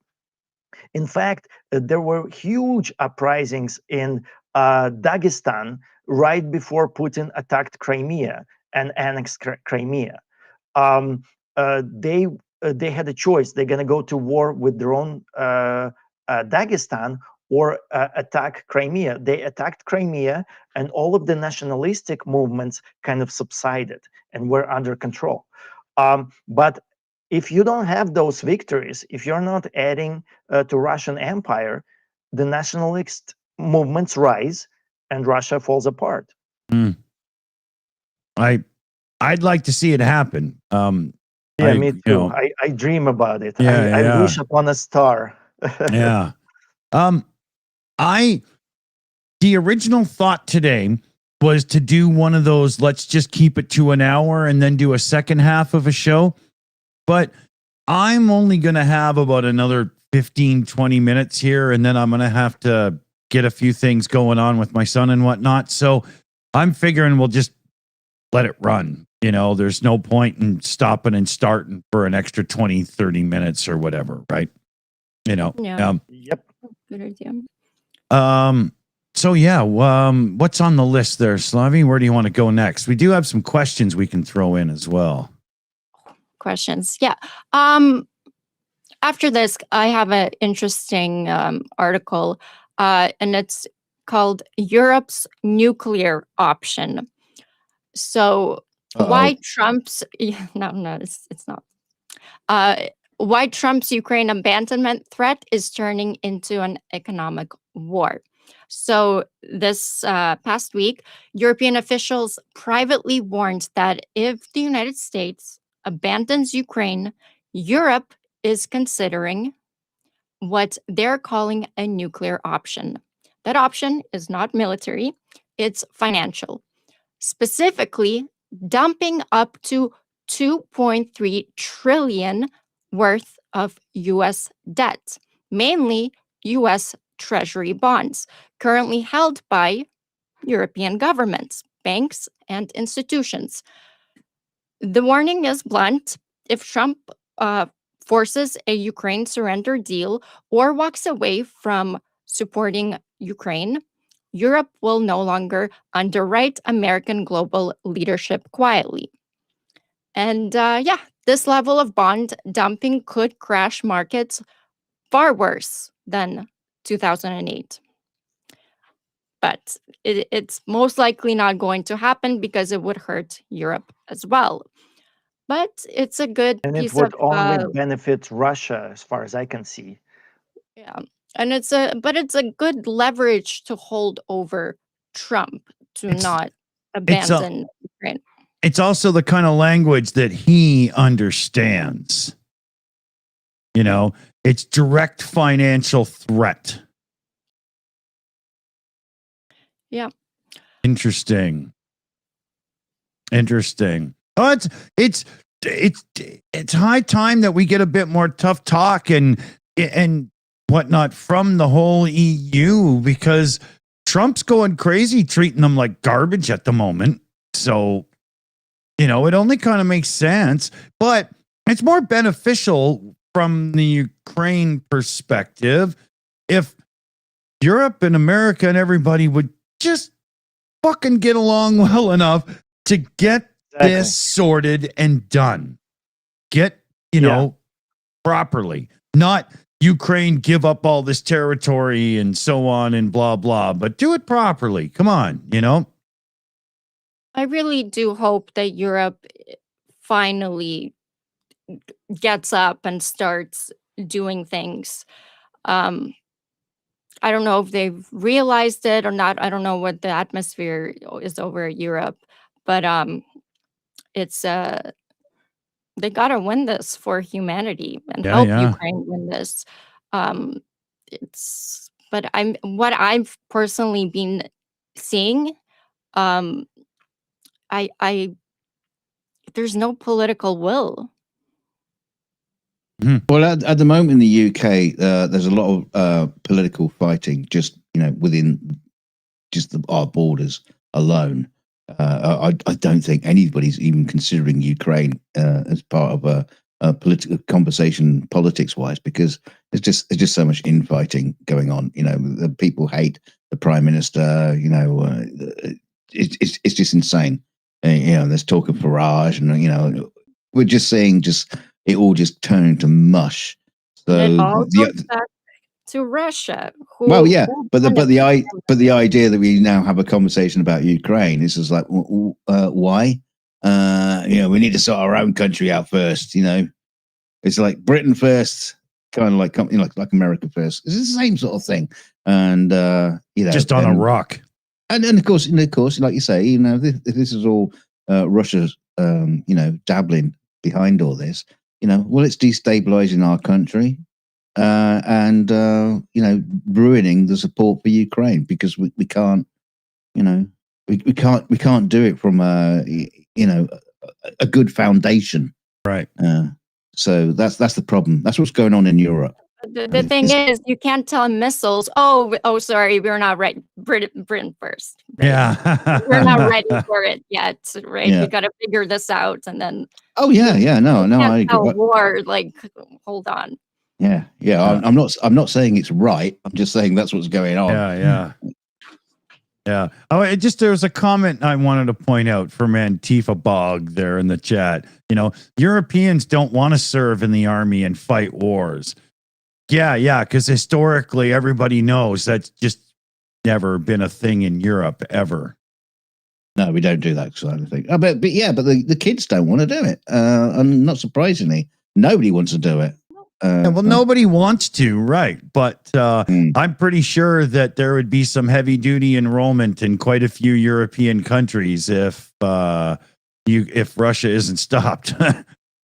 In fact, there were huge uprisings in Dagestan right before Putin attacked Crimea and annexed Crimea. Um, they had a choice. They're going to go to war with their own Dagestan or attack Crimea. They attacked Crimea, and all of the nationalistic movements kind of subsided and were under control. But if you don't have those victories, if you're not adding to Russian Empire, the nationalist movements rise and Russia falls apart. I'd like to see it happen. Yeah, me too. I dream about it. I wish upon a star. Yeah. The original thought today was to do one of those, let's just keep it to an hour and then do a second half of a show. But I'm only going to have about another 15, 20 minutes here. And then I'm going to have to get a few things going on with my son and whatnot. So I'm figuring we'll just let it run. There's no point in stopping and starting for an extra 20, 30 minutes or whatever. Right. Yeah. Yep. Good idea. So yeah, what's on the list there, Slavie? Where do you want to go next? We do have some questions we can throw in as well. Questions. Yeah. After this, I have an interesting article, and it's called Europe's Nuclear Option. So why Trump's it's not. Why Trump's Ukraine abandonment threat is turning into an economic war. So this past week, European officials privately warned that if the United States abandons Ukraine, Europe is considering what they're calling a nuclear option. That option is not military, it's financial. Specifically, dumping up to 2.3 trillion worth of US debt, mainly US Treasury bonds, currently held by European governments, banks, and institutions. The warning is blunt. If Trump forces a Ukraine surrender deal or walks away from supporting Ukraine, Europe will no longer underwrite American global leadership quietly. And this level of bond dumping could crash markets far worse than 2008. But it's most likely not going to happen because it would hurt Europe as well. But it's a good And it piece would of only benefit Russia, as far as I can see. yeah, and it's a good leverage to hold over Trump to not abandon Ukraine. It's also the kind of language that he understands. It's direct financial threat. Yeah. Interesting. Oh, it's high time that we get a bit more tough talk and whatnot from the whole EU, because Trump's going crazy treating them like garbage at the moment. So, it only kind of makes sense, but it's more beneficial from the Ukraine perspective if Europe and America and everybody would just fucking get along well enough to get this sorted and done. Get, properly. Not Ukraine give up all this territory and so on and blah, blah, but do it properly. Come on, I really do hope that Europe finally gets up and starts doing things. I don't know if they've realized it or not. I don't know what the atmosphere is over Europe, but it's they gotta win this for humanity and help Ukraine win this. but what I've personally been seeing, um, I there's no political will. Well, at the moment in the UK, there's a lot of political fighting just within just our borders alone. I don't think anybody's even considering Ukraine as part of a political conversation, politics wise, because there's just so much infighting going on. The people hate the prime minister. It's just insane. There's talk of Farage, and we're just seeing it all just turn into mush. So And it all goes back to Russia. Well, yeah, but the idea that we now have a conversation about Ukraine is just like, why? We need to sort our own country out first. It's like Britain first, kind of like America first. It's the same sort of thing, and just on a rock. And of course, like you say, this is all Russia, dabbling behind all this. Well, it's destabilizing our country. And ruining the support for Ukraine, because we can't, we can't do it from a good foundation, right? So that's the problem. That's what's going on in Europe. The thing is, you can't tell missiles, oh, sorry, we're not ready. Britain first. Right? Yeah, we're not ready for it yet, right? Yeah. We got to figure this out, and then. Oh yeah, no, I agree. War, like, hold on. Yeah. I'm not saying it's right. I'm just saying that's what's going on. Yeah. Oh, there was a comment I wanted to point out from Antifa Bog there in the chat. Europeans don't want to serve in the army and fight wars. Yeah, because historically everybody knows that's just never been a thing in Europe ever. No, we don't do that kind of thing. But the kids don't want to do it. And not surprisingly, nobody wants to do it. Nobody wants to, right? But I'm pretty sure that there would be some heavy duty enrollment in quite a few European countries if Russia isn't stopped.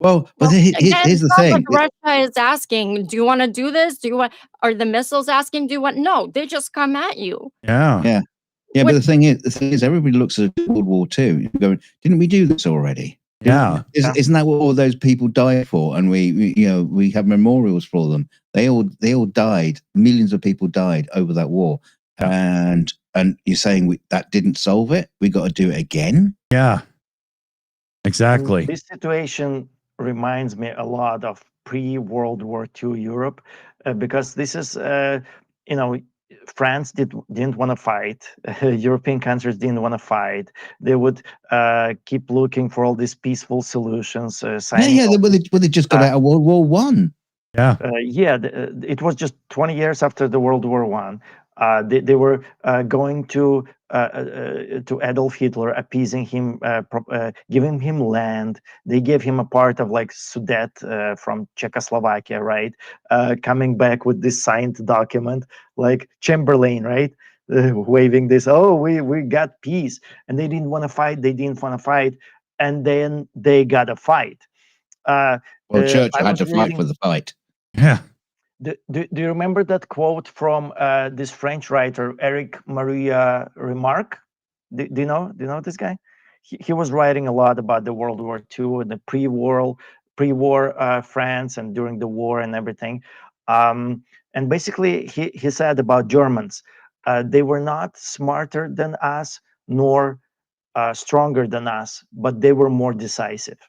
But here's the thing. Russia is asking, do you want to do this? Are the missiles asking, do you want? No, they just come at you. Yeah. But the thing is, everybody looks at World War II going, didn't we do this already? Yeah. Isn't that what all those people died for? And we have memorials for them. They all died. Millions of people died over that war. Yeah. And you're saying that didn't solve it? We got to do it again? Yeah. Exactly. And this situation reminds me a lot of pre-World War II Europe, because this is, France didn't want to fight. European countries didn't want to fight. They would keep looking for all these peaceful solutions. They just got out of World War One. Yeah. It was just 20 years after the World War One. They were going to Adolf Hitler, appeasing him, giving him land. They gave him a part of like Sudet from Czechoslovakia, right? Coming back with this signed document, like Chamberlain, right? Waving this, we got peace. And they didn't want to fight. And then they got a fight. Churchill had to fight for the fight. Yeah. Do you remember that quote from this French writer, Eric Maria Remarque? Do you know this guy? He was writing a lot about the World War II and the pre-war France and during the war and everything. And basically, he said about Germans, they were not smarter than us nor stronger than us, but they were more decisive.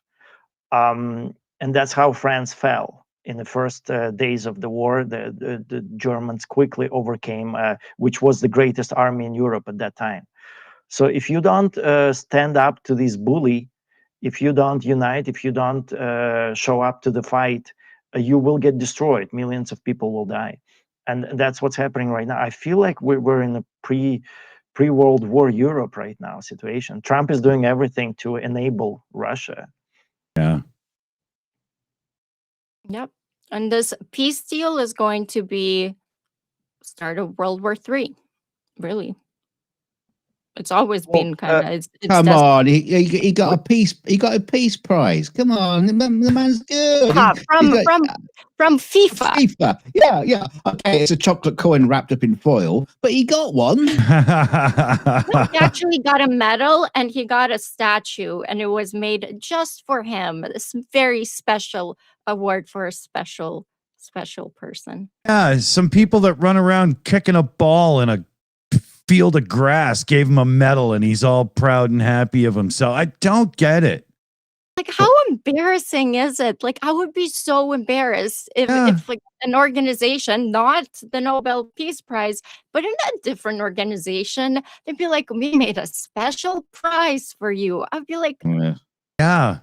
And that's how France fell. In the first days of the war, the Germans quickly overcame, which was the greatest army in Europe at that time. So if you don't stand up to this bully, if you don't unite, if you don't show up to the fight, you will get destroyed. Millions of people will die. And that's what's happening right now. I feel like we're in a pre-World War Europe right now situation. Trump is doing everything to enable Russia. Yeah. Yep. And this peace deal is going to be start of World War III. Really. It's always been kind of. Come on, he got a peace. He got a peace prize. Come on, the man's good. from FIFA. FIFA. Yeah. Okay, it's a chocolate coin wrapped up in foil, but he got one. He actually got a medal and he got a statue, and it was made just for him. This very special award for a special person. Yeah, some people that run around kicking a ball in a field of grass gave him a medal, and he's all proud and happy of himself. I don't get it. Like, how embarrassing is it? Like, I would be so embarrassed if like an organization, not the Nobel Peace Prize, but in a different organization, they'd be like, we made a special prize for you. I'd be like, Yeah.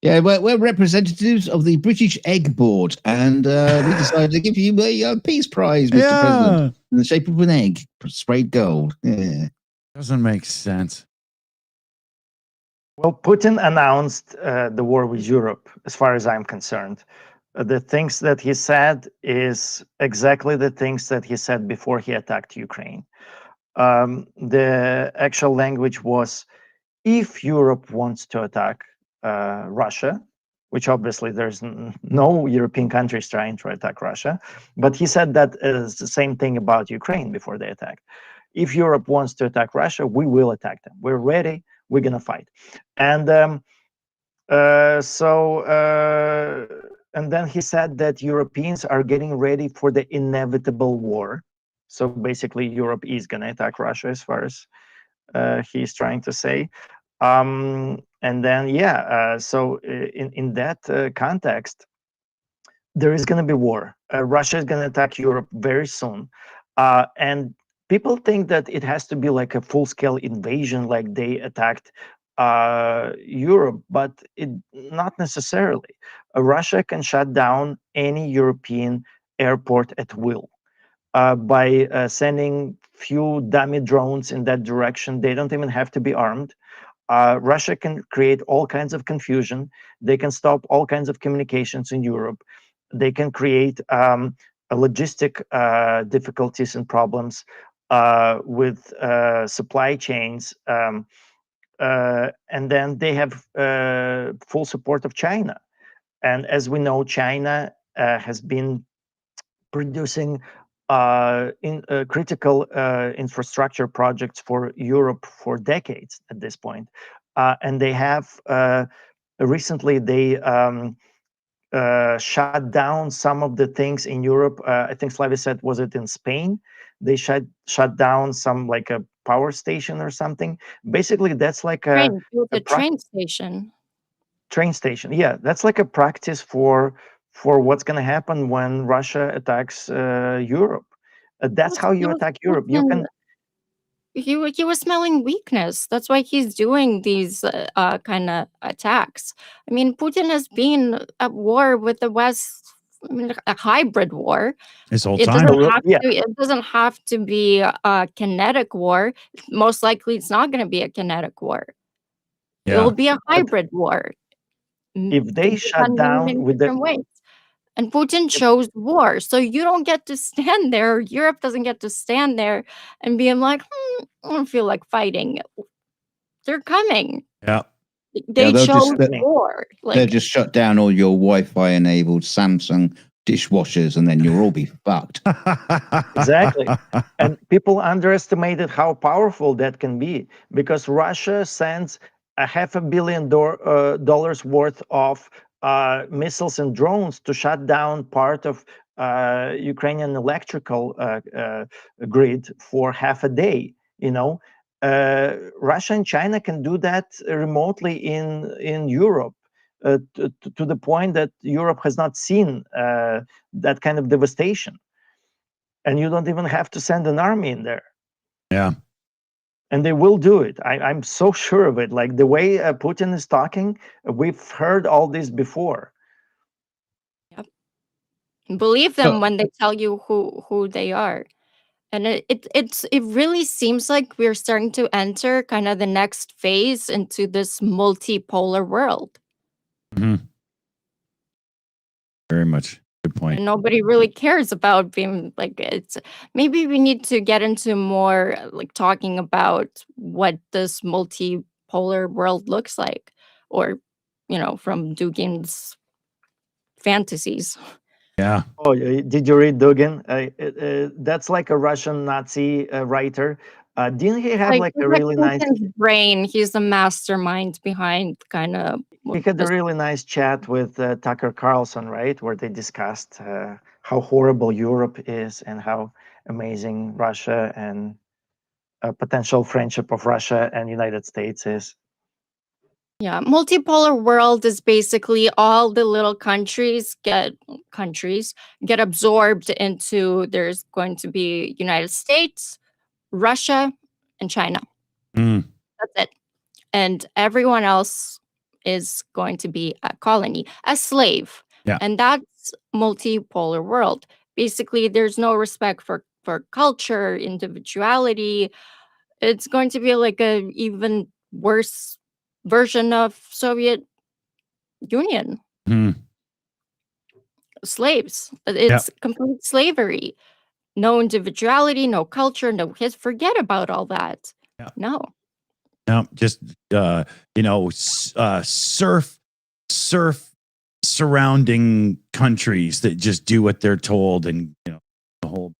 Yeah, we're representatives of the British Egg Board, and we decided to give you a Peace Prize, Mr. President, in the shape of an egg sprayed gold. Yeah. Doesn't make sense. Well, Putin announced the war with Europe, as far as I'm concerned. The things that he said is exactly the things that he said before he attacked Ukraine. The actual language was, if Europe wants to attack Russia, which obviously there's no European countries trying to attack Russia, but he said that is the same thing about Ukraine before they attacked. If Europe wants to attack Russia, we will attack them. We're ready. We're going to fight. And and then he said that Europeans are getting ready for the inevitable war. So basically, Europe is going to attack Russia, as far as he's trying to say. And then, so in that context, there is going to be war. Russia is going to attack Europe very soon. And people think that it has to be like a full-scale invasion, like they attacked Europe, but not necessarily. Russia can shut down any European airport at will by sending few dummy drones in that direction. They don't even have to be armed. Russia can create all kinds of confusion. They can stop all kinds of communications in Europe. They can create logistic difficulties and problems with supply chains. And then they have full support of China. And as we know, China has been producing critical infrastructure projects for Europe for decades at this point. And they have recently, they shut down some of the things in Europe. I think Slavie said, was it in Spain? They shut down some, like a power station or something. Basically, that's like a train station. Train station, yeah, that's like a practice for what's going to happen when Russia attacks Europe. That's how you attack Europe. You can. He was smelling weakness. That's why he's doing these kind of attacks. I mean, Putin has been at war with the West. I mean, a hybrid war. This whole It time. it doesn't have to be a kinetic war. Most likely, it's not going to be a kinetic war. Yeah. It will be a hybrid war. If they shut down with different ways. And Putin chose war, so you don't get to stand there. Europe doesn't get to stand there and be like, I don't feel like fighting. They're coming. Yeah. They chose war. They'll just shut down all your Wi-Fi enabled Samsung dishwashers, and then you'll all be fucked. Exactly. And people underestimated how powerful that can be, because Russia sends $500 million worth of missiles and drones to shut down part of Ukrainian electrical grid for half a day. You know, Russia and China can do that remotely in Europe. To the point that Europe has not seen that kind of devastation, and you don't even have to send an army in there. Yeah, and they will do it. I'm so sure of it. Like the way Putin is talking, we've heard all this before. Yep. Believe them when they tell you who they are. And it really seems like we're starting to enter kind of the next phase into this multipolar world. Mm-hmm. Very much. Good point. And nobody really cares about being like, it's maybe we need to get into more like talking about what this multipolar world looks like, or from Dugin's fantasies. Yeah. Oh, did you read Dugin? That's like a Russian Nazi writer. Didn't he have like He's a like really nice? Putin's brain. He's the mastermind behind kind of He had a really nice chat with Tucker Carlson, right, where they discussed how horrible Europe is and how amazing Russia and a potential friendship of Russia and United States is. Yeah, multipolar world is basically all the little countries get absorbed into. There's going to be United States, Russia, and China. Mm. That's it. And everyone else is going to be a colony, a slave. Yeah. And that's multipolar world. Basically, there's no respect for culture, individuality. It's going to be like a even worse version of Soviet Union. Mm. Slaves. Yeah. It's complete slavery. No individuality, no culture, no his. Forget about all that. Yeah. No. No, just surf surrounding countries that just do what they're told, and the whole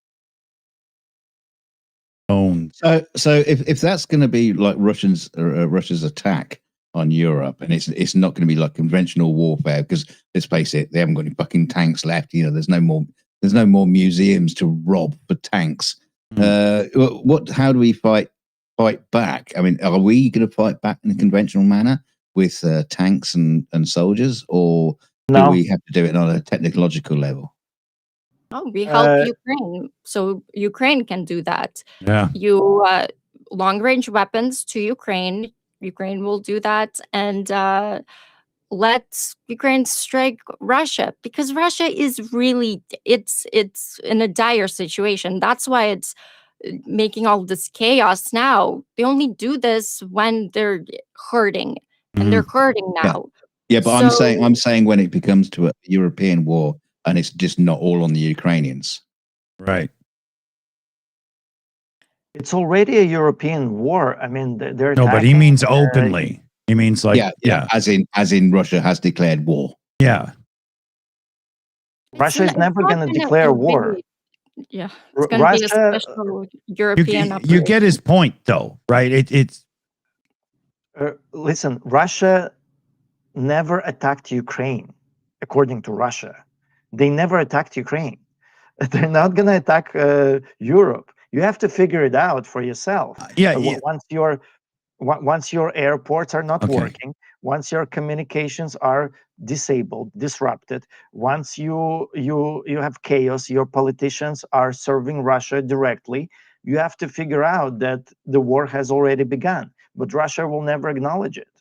own. So if that's going to be like Russia's attack on Europe, and it's not going to be like conventional warfare, because let's face it, they haven't got any fucking tanks left. There's no more museums to rob for tanks. How do we fight back? I mean, are we going to fight back in a conventional manner with tanks and soldiers, or do No. we have to do it on a technological level? Oh, we help Ukraine, so Ukraine can do that. Yeah. You long range weapons to Ukraine. Ukraine will do that, and let Ukraine strike Russia, because Russia is really it's in a dire situation. That's why it's making all this chaos now. They only do this when they're hurting, and they're hurting now. Yeah, but So, I'm saying when it becomes to a European war and it's just not all on the Ukrainians. Right. It's already a European war. I mean, they're No, but he attacking, means openly. He means like yeah. As in Russia has declared war. Yeah. Russia is never going to declare war. Yeah, it's going to be a Russia, special European You get his point, though, right? It's listen, Russia never attacked Ukraine, according to Russia. They never attacked Ukraine. They're not going to attack Europe. You have to figure it out for yourself. yeah. Once your airports are not Okay. working, once your communications are disabled, disrupted, once you have chaos, your politicians are serving Russia directly, you have to figure out that the war has already begun. But Russia will never acknowledge it.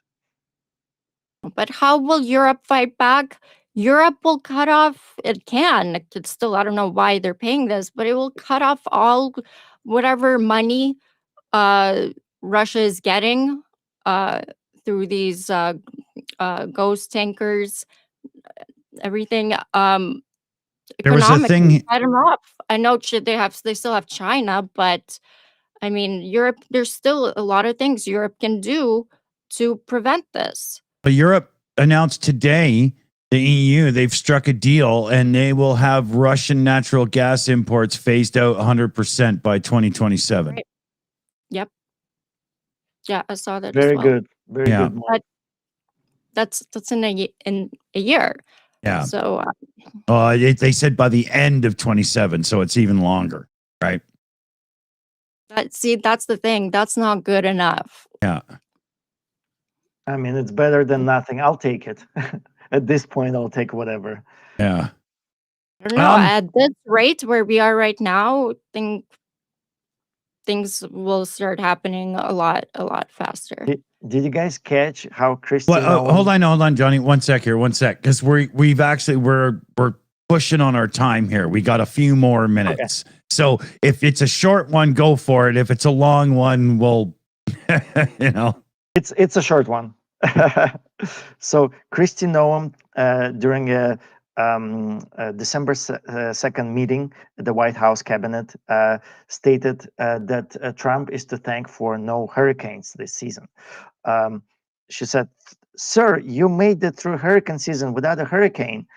But how will Europe fight back? Europe will cut off, it can. It's still, I don't know why they're paying this, but it will cut off all whatever money Russia is getting through these ghost tankers, everything. There was a thing. Cut them off. I know they still have China, but I mean, Europe, there's still a lot of things Europe can do to prevent this. But Europe announced today, the EU, they've struck a deal, and they will have Russian natural gas imports phased out 100% by 2027. Right. Yep. Yeah, I saw that Very as well. good. Very good. But that's in a year. Yeah. So they said by the end of 27, so it's even longer, right? that's the thing. That's not good enough. Yeah. I mean, it's better than nothing. I'll take it. At this point, I'll take whatever. Yeah. I don't know. At this rate where we are right now, I think things will start happening a lot faster. Did you guys catch how Christian? Hold on, Johnny. One sec, because we're pushing on our time here. We got a few more minutes. Okay. So if it's a short one, go for it. If it's a long one, we'll, It's a short one. So Kristi Noem, during a December 2nd meeting at the White House cabinet, stated that Trump is to thank for no hurricanes this season. She said, "Sir, you made it through hurricane season without a hurricane.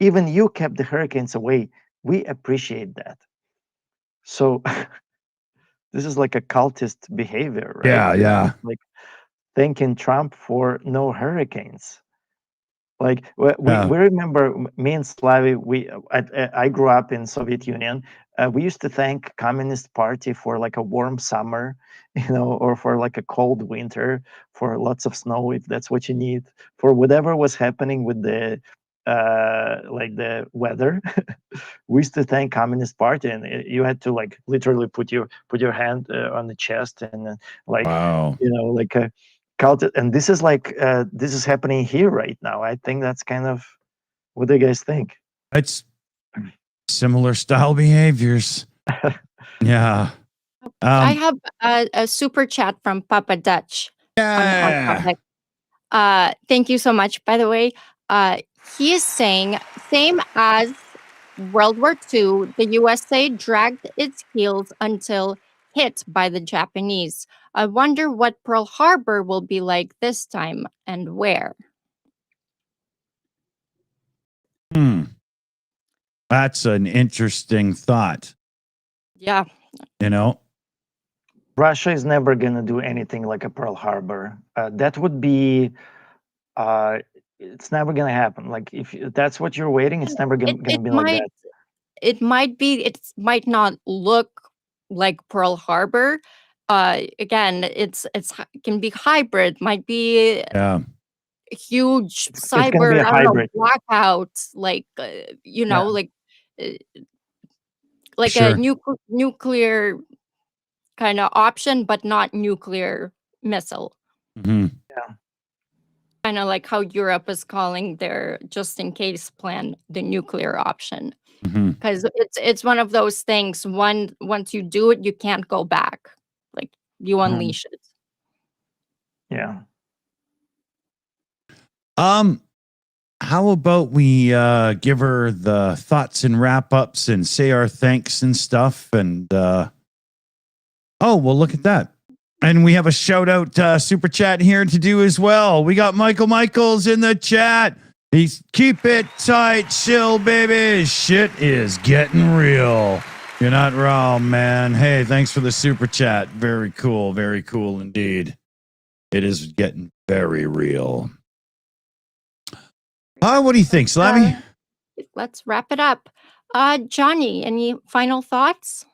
even you kept the hurricanes away. We appreciate that. So this is like a cultist behavior, right? Yeah, yeah. Like thanking Trump for no hurricanes. Like Yeah. we remember me and Slavie. I grew up in Soviet Union. We used to thank Communist Party for like a warm summer, or for like a cold winter, for lots of snow if that's what you need, for whatever was happening with the like the weather. We used to thank Communist Party, and you had to like literally put your hand on the chest and like Wow. like a cult. And this is like this is happening here right now. I think that's kind of, what do you guys think? It's similar style behaviors. Yeah. I have a super chat from Papa Dutch on Yeah. topic. Thank you so much, by the way. He is saying, same as World War II, the USA dragged its heels until hit by the Japanese. I wonder what Pearl Harbor will be like this time and where. That's an interesting thought. Yeah. Russia is never gonna do anything like a Pearl Harbor. That would be. It's never gonna happen. Like if that's what you're waiting, it's never gonna be like that. It might not look like Pearl Harbor. Again, it can be hybrid, might be Yeah. huge It's gonna be cyber, a I don't know, hybrid. blackout, like Yeah. like Sure. a nuclear kind of option, but not nuclear missile. Mhm. Kind of like how Europe is calling their just in case plan the nuclear option, Mhm. because it's one of those things. Once you do it, you can't go back. Like you unleash it. Yeah. How about we give her the thoughts and wrap ups and say our thanks and stuff? And oh, well, look at that. And we have a shout out super chat here to do as well. We got Michael Michaels in the chat. He's keep it tight, chill, baby. Shit is getting real. You're not wrong, man. Hey, thanks for the super chat. Very cool indeed. It is getting very real. What do you think, Slavie? Let's wrap it up. Johnny, any final thoughts?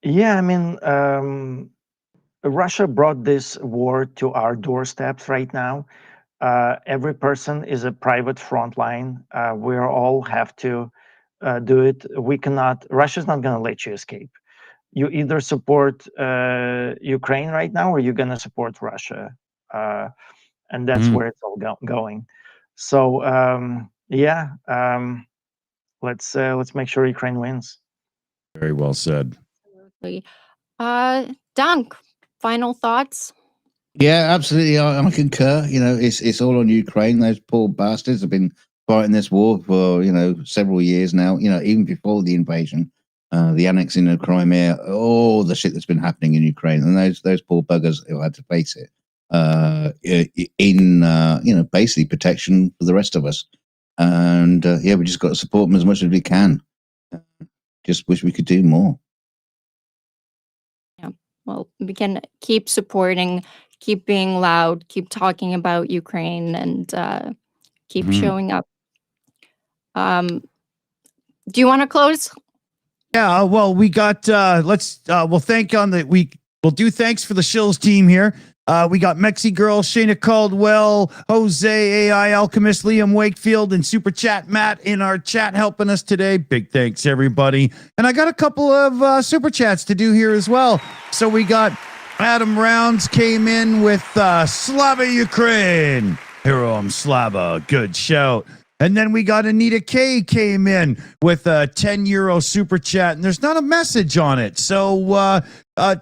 Yeah, I mean, Russia brought this war to our doorsteps right now. Every person is a private front line. We all have to do it. We cannot. Russia's not going to let you escape. You either support Ukraine right now, or you're going to support Russia, and that's where it's all going. So yeah, let's make sure Ukraine wins. Very well said. Absolutely. Dunk, final thoughts? Yeah, absolutely. I concur. It's all on Ukraine. Those poor bastards have been fighting this war for several years now. Even before the invasion, the annexing of Crimea, all the shit that's been happening in Ukraine, and those poor buggers who had to face it in basically protection for the rest of us. And yeah, we just got to support them as much as we can. Just wish we could do more. Yeah. Well, we can keep supporting, keep being loud, keep talking about Ukraine, and keep showing up. Do you want to close? Yeah, well, we got we'll do thanks for the Shills team here. We got Mexi Girl, Shayna Caldwell, Jose, AI Alchemist, Liam Wakefield, and Super Chat Matt in our chat helping us today. Big thanks, everybody. And I got a couple of Super Chats to do here as well. So we got Adam Rounds came in with Slavie Ukraine. Hero, I'm Slava. Good shout. And then we got Anita K came in with a €10 super chat, and there's not a message on it. So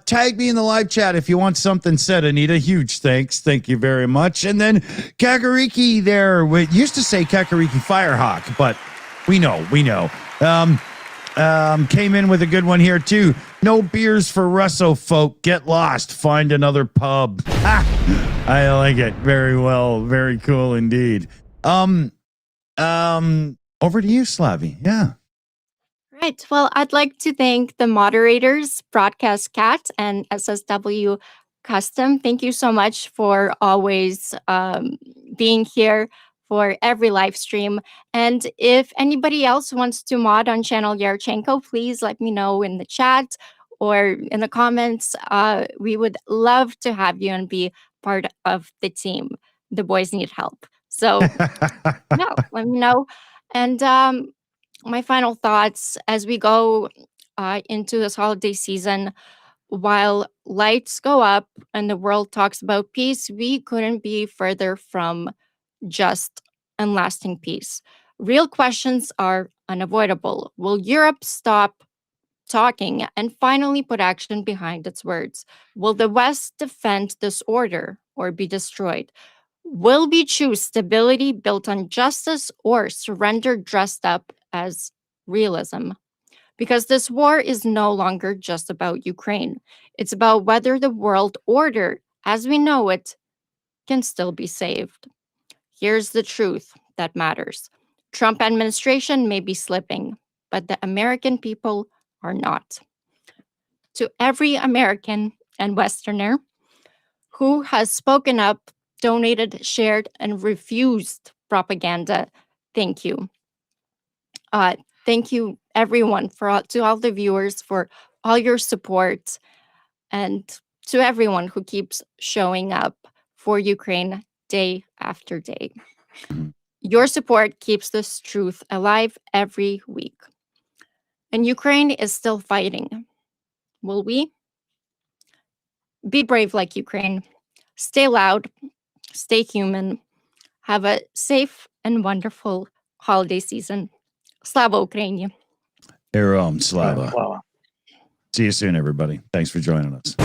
tag me in the live chat if you want something said, Anita. Huge thanks. Thank you very much. And then Kakariki there, we used to say Kakariki Firehawk, but we know. Came in with a good one here too. No beers for Russo folk. Get lost. Find another pub. I like it. Very well. Very cool indeed. Over to you, Slavie. Yeah. Right. Well, I'd like to thank the moderators, Broadcast Cat and SSW Custom. Thank you so much for always being here for every live stream. And if anybody else wants to mod on channel Yarochenko, please let me know in the chat or in the comments. We would love to have you and be part of the team. The boys need help. So, yeah, let me know. And my final thoughts as we go into this holiday season, while lights go up and the world talks about peace, we couldn't be further from just and lasting peace. Real questions are unavoidable. Will Europe stop talking and finally put action behind its words? Will the West defend this order or be destroyed? Will we choose stability built on justice or surrender dressed up as realism? Because this war is no longer just about Ukraine. It's about whether the world order, as we know it, can still be saved. Here's the truth that matters. Trump administration may be slipping, but the American people are not. To every American and Westerner who has spoken up, donated, shared, and refused propaganda, thank you. Thank you, everyone, to all the viewers for all your support, and to everyone who keeps showing up for Ukraine day after day. Your support keeps this truth alive every week. And Ukraine is still fighting. Will we? Be brave like Ukraine. Stay loud. Stay human. Have a safe and wonderful holiday season. Slava Ukraini. Slava. Slava. See you soon, everybody. Thanks for joining us.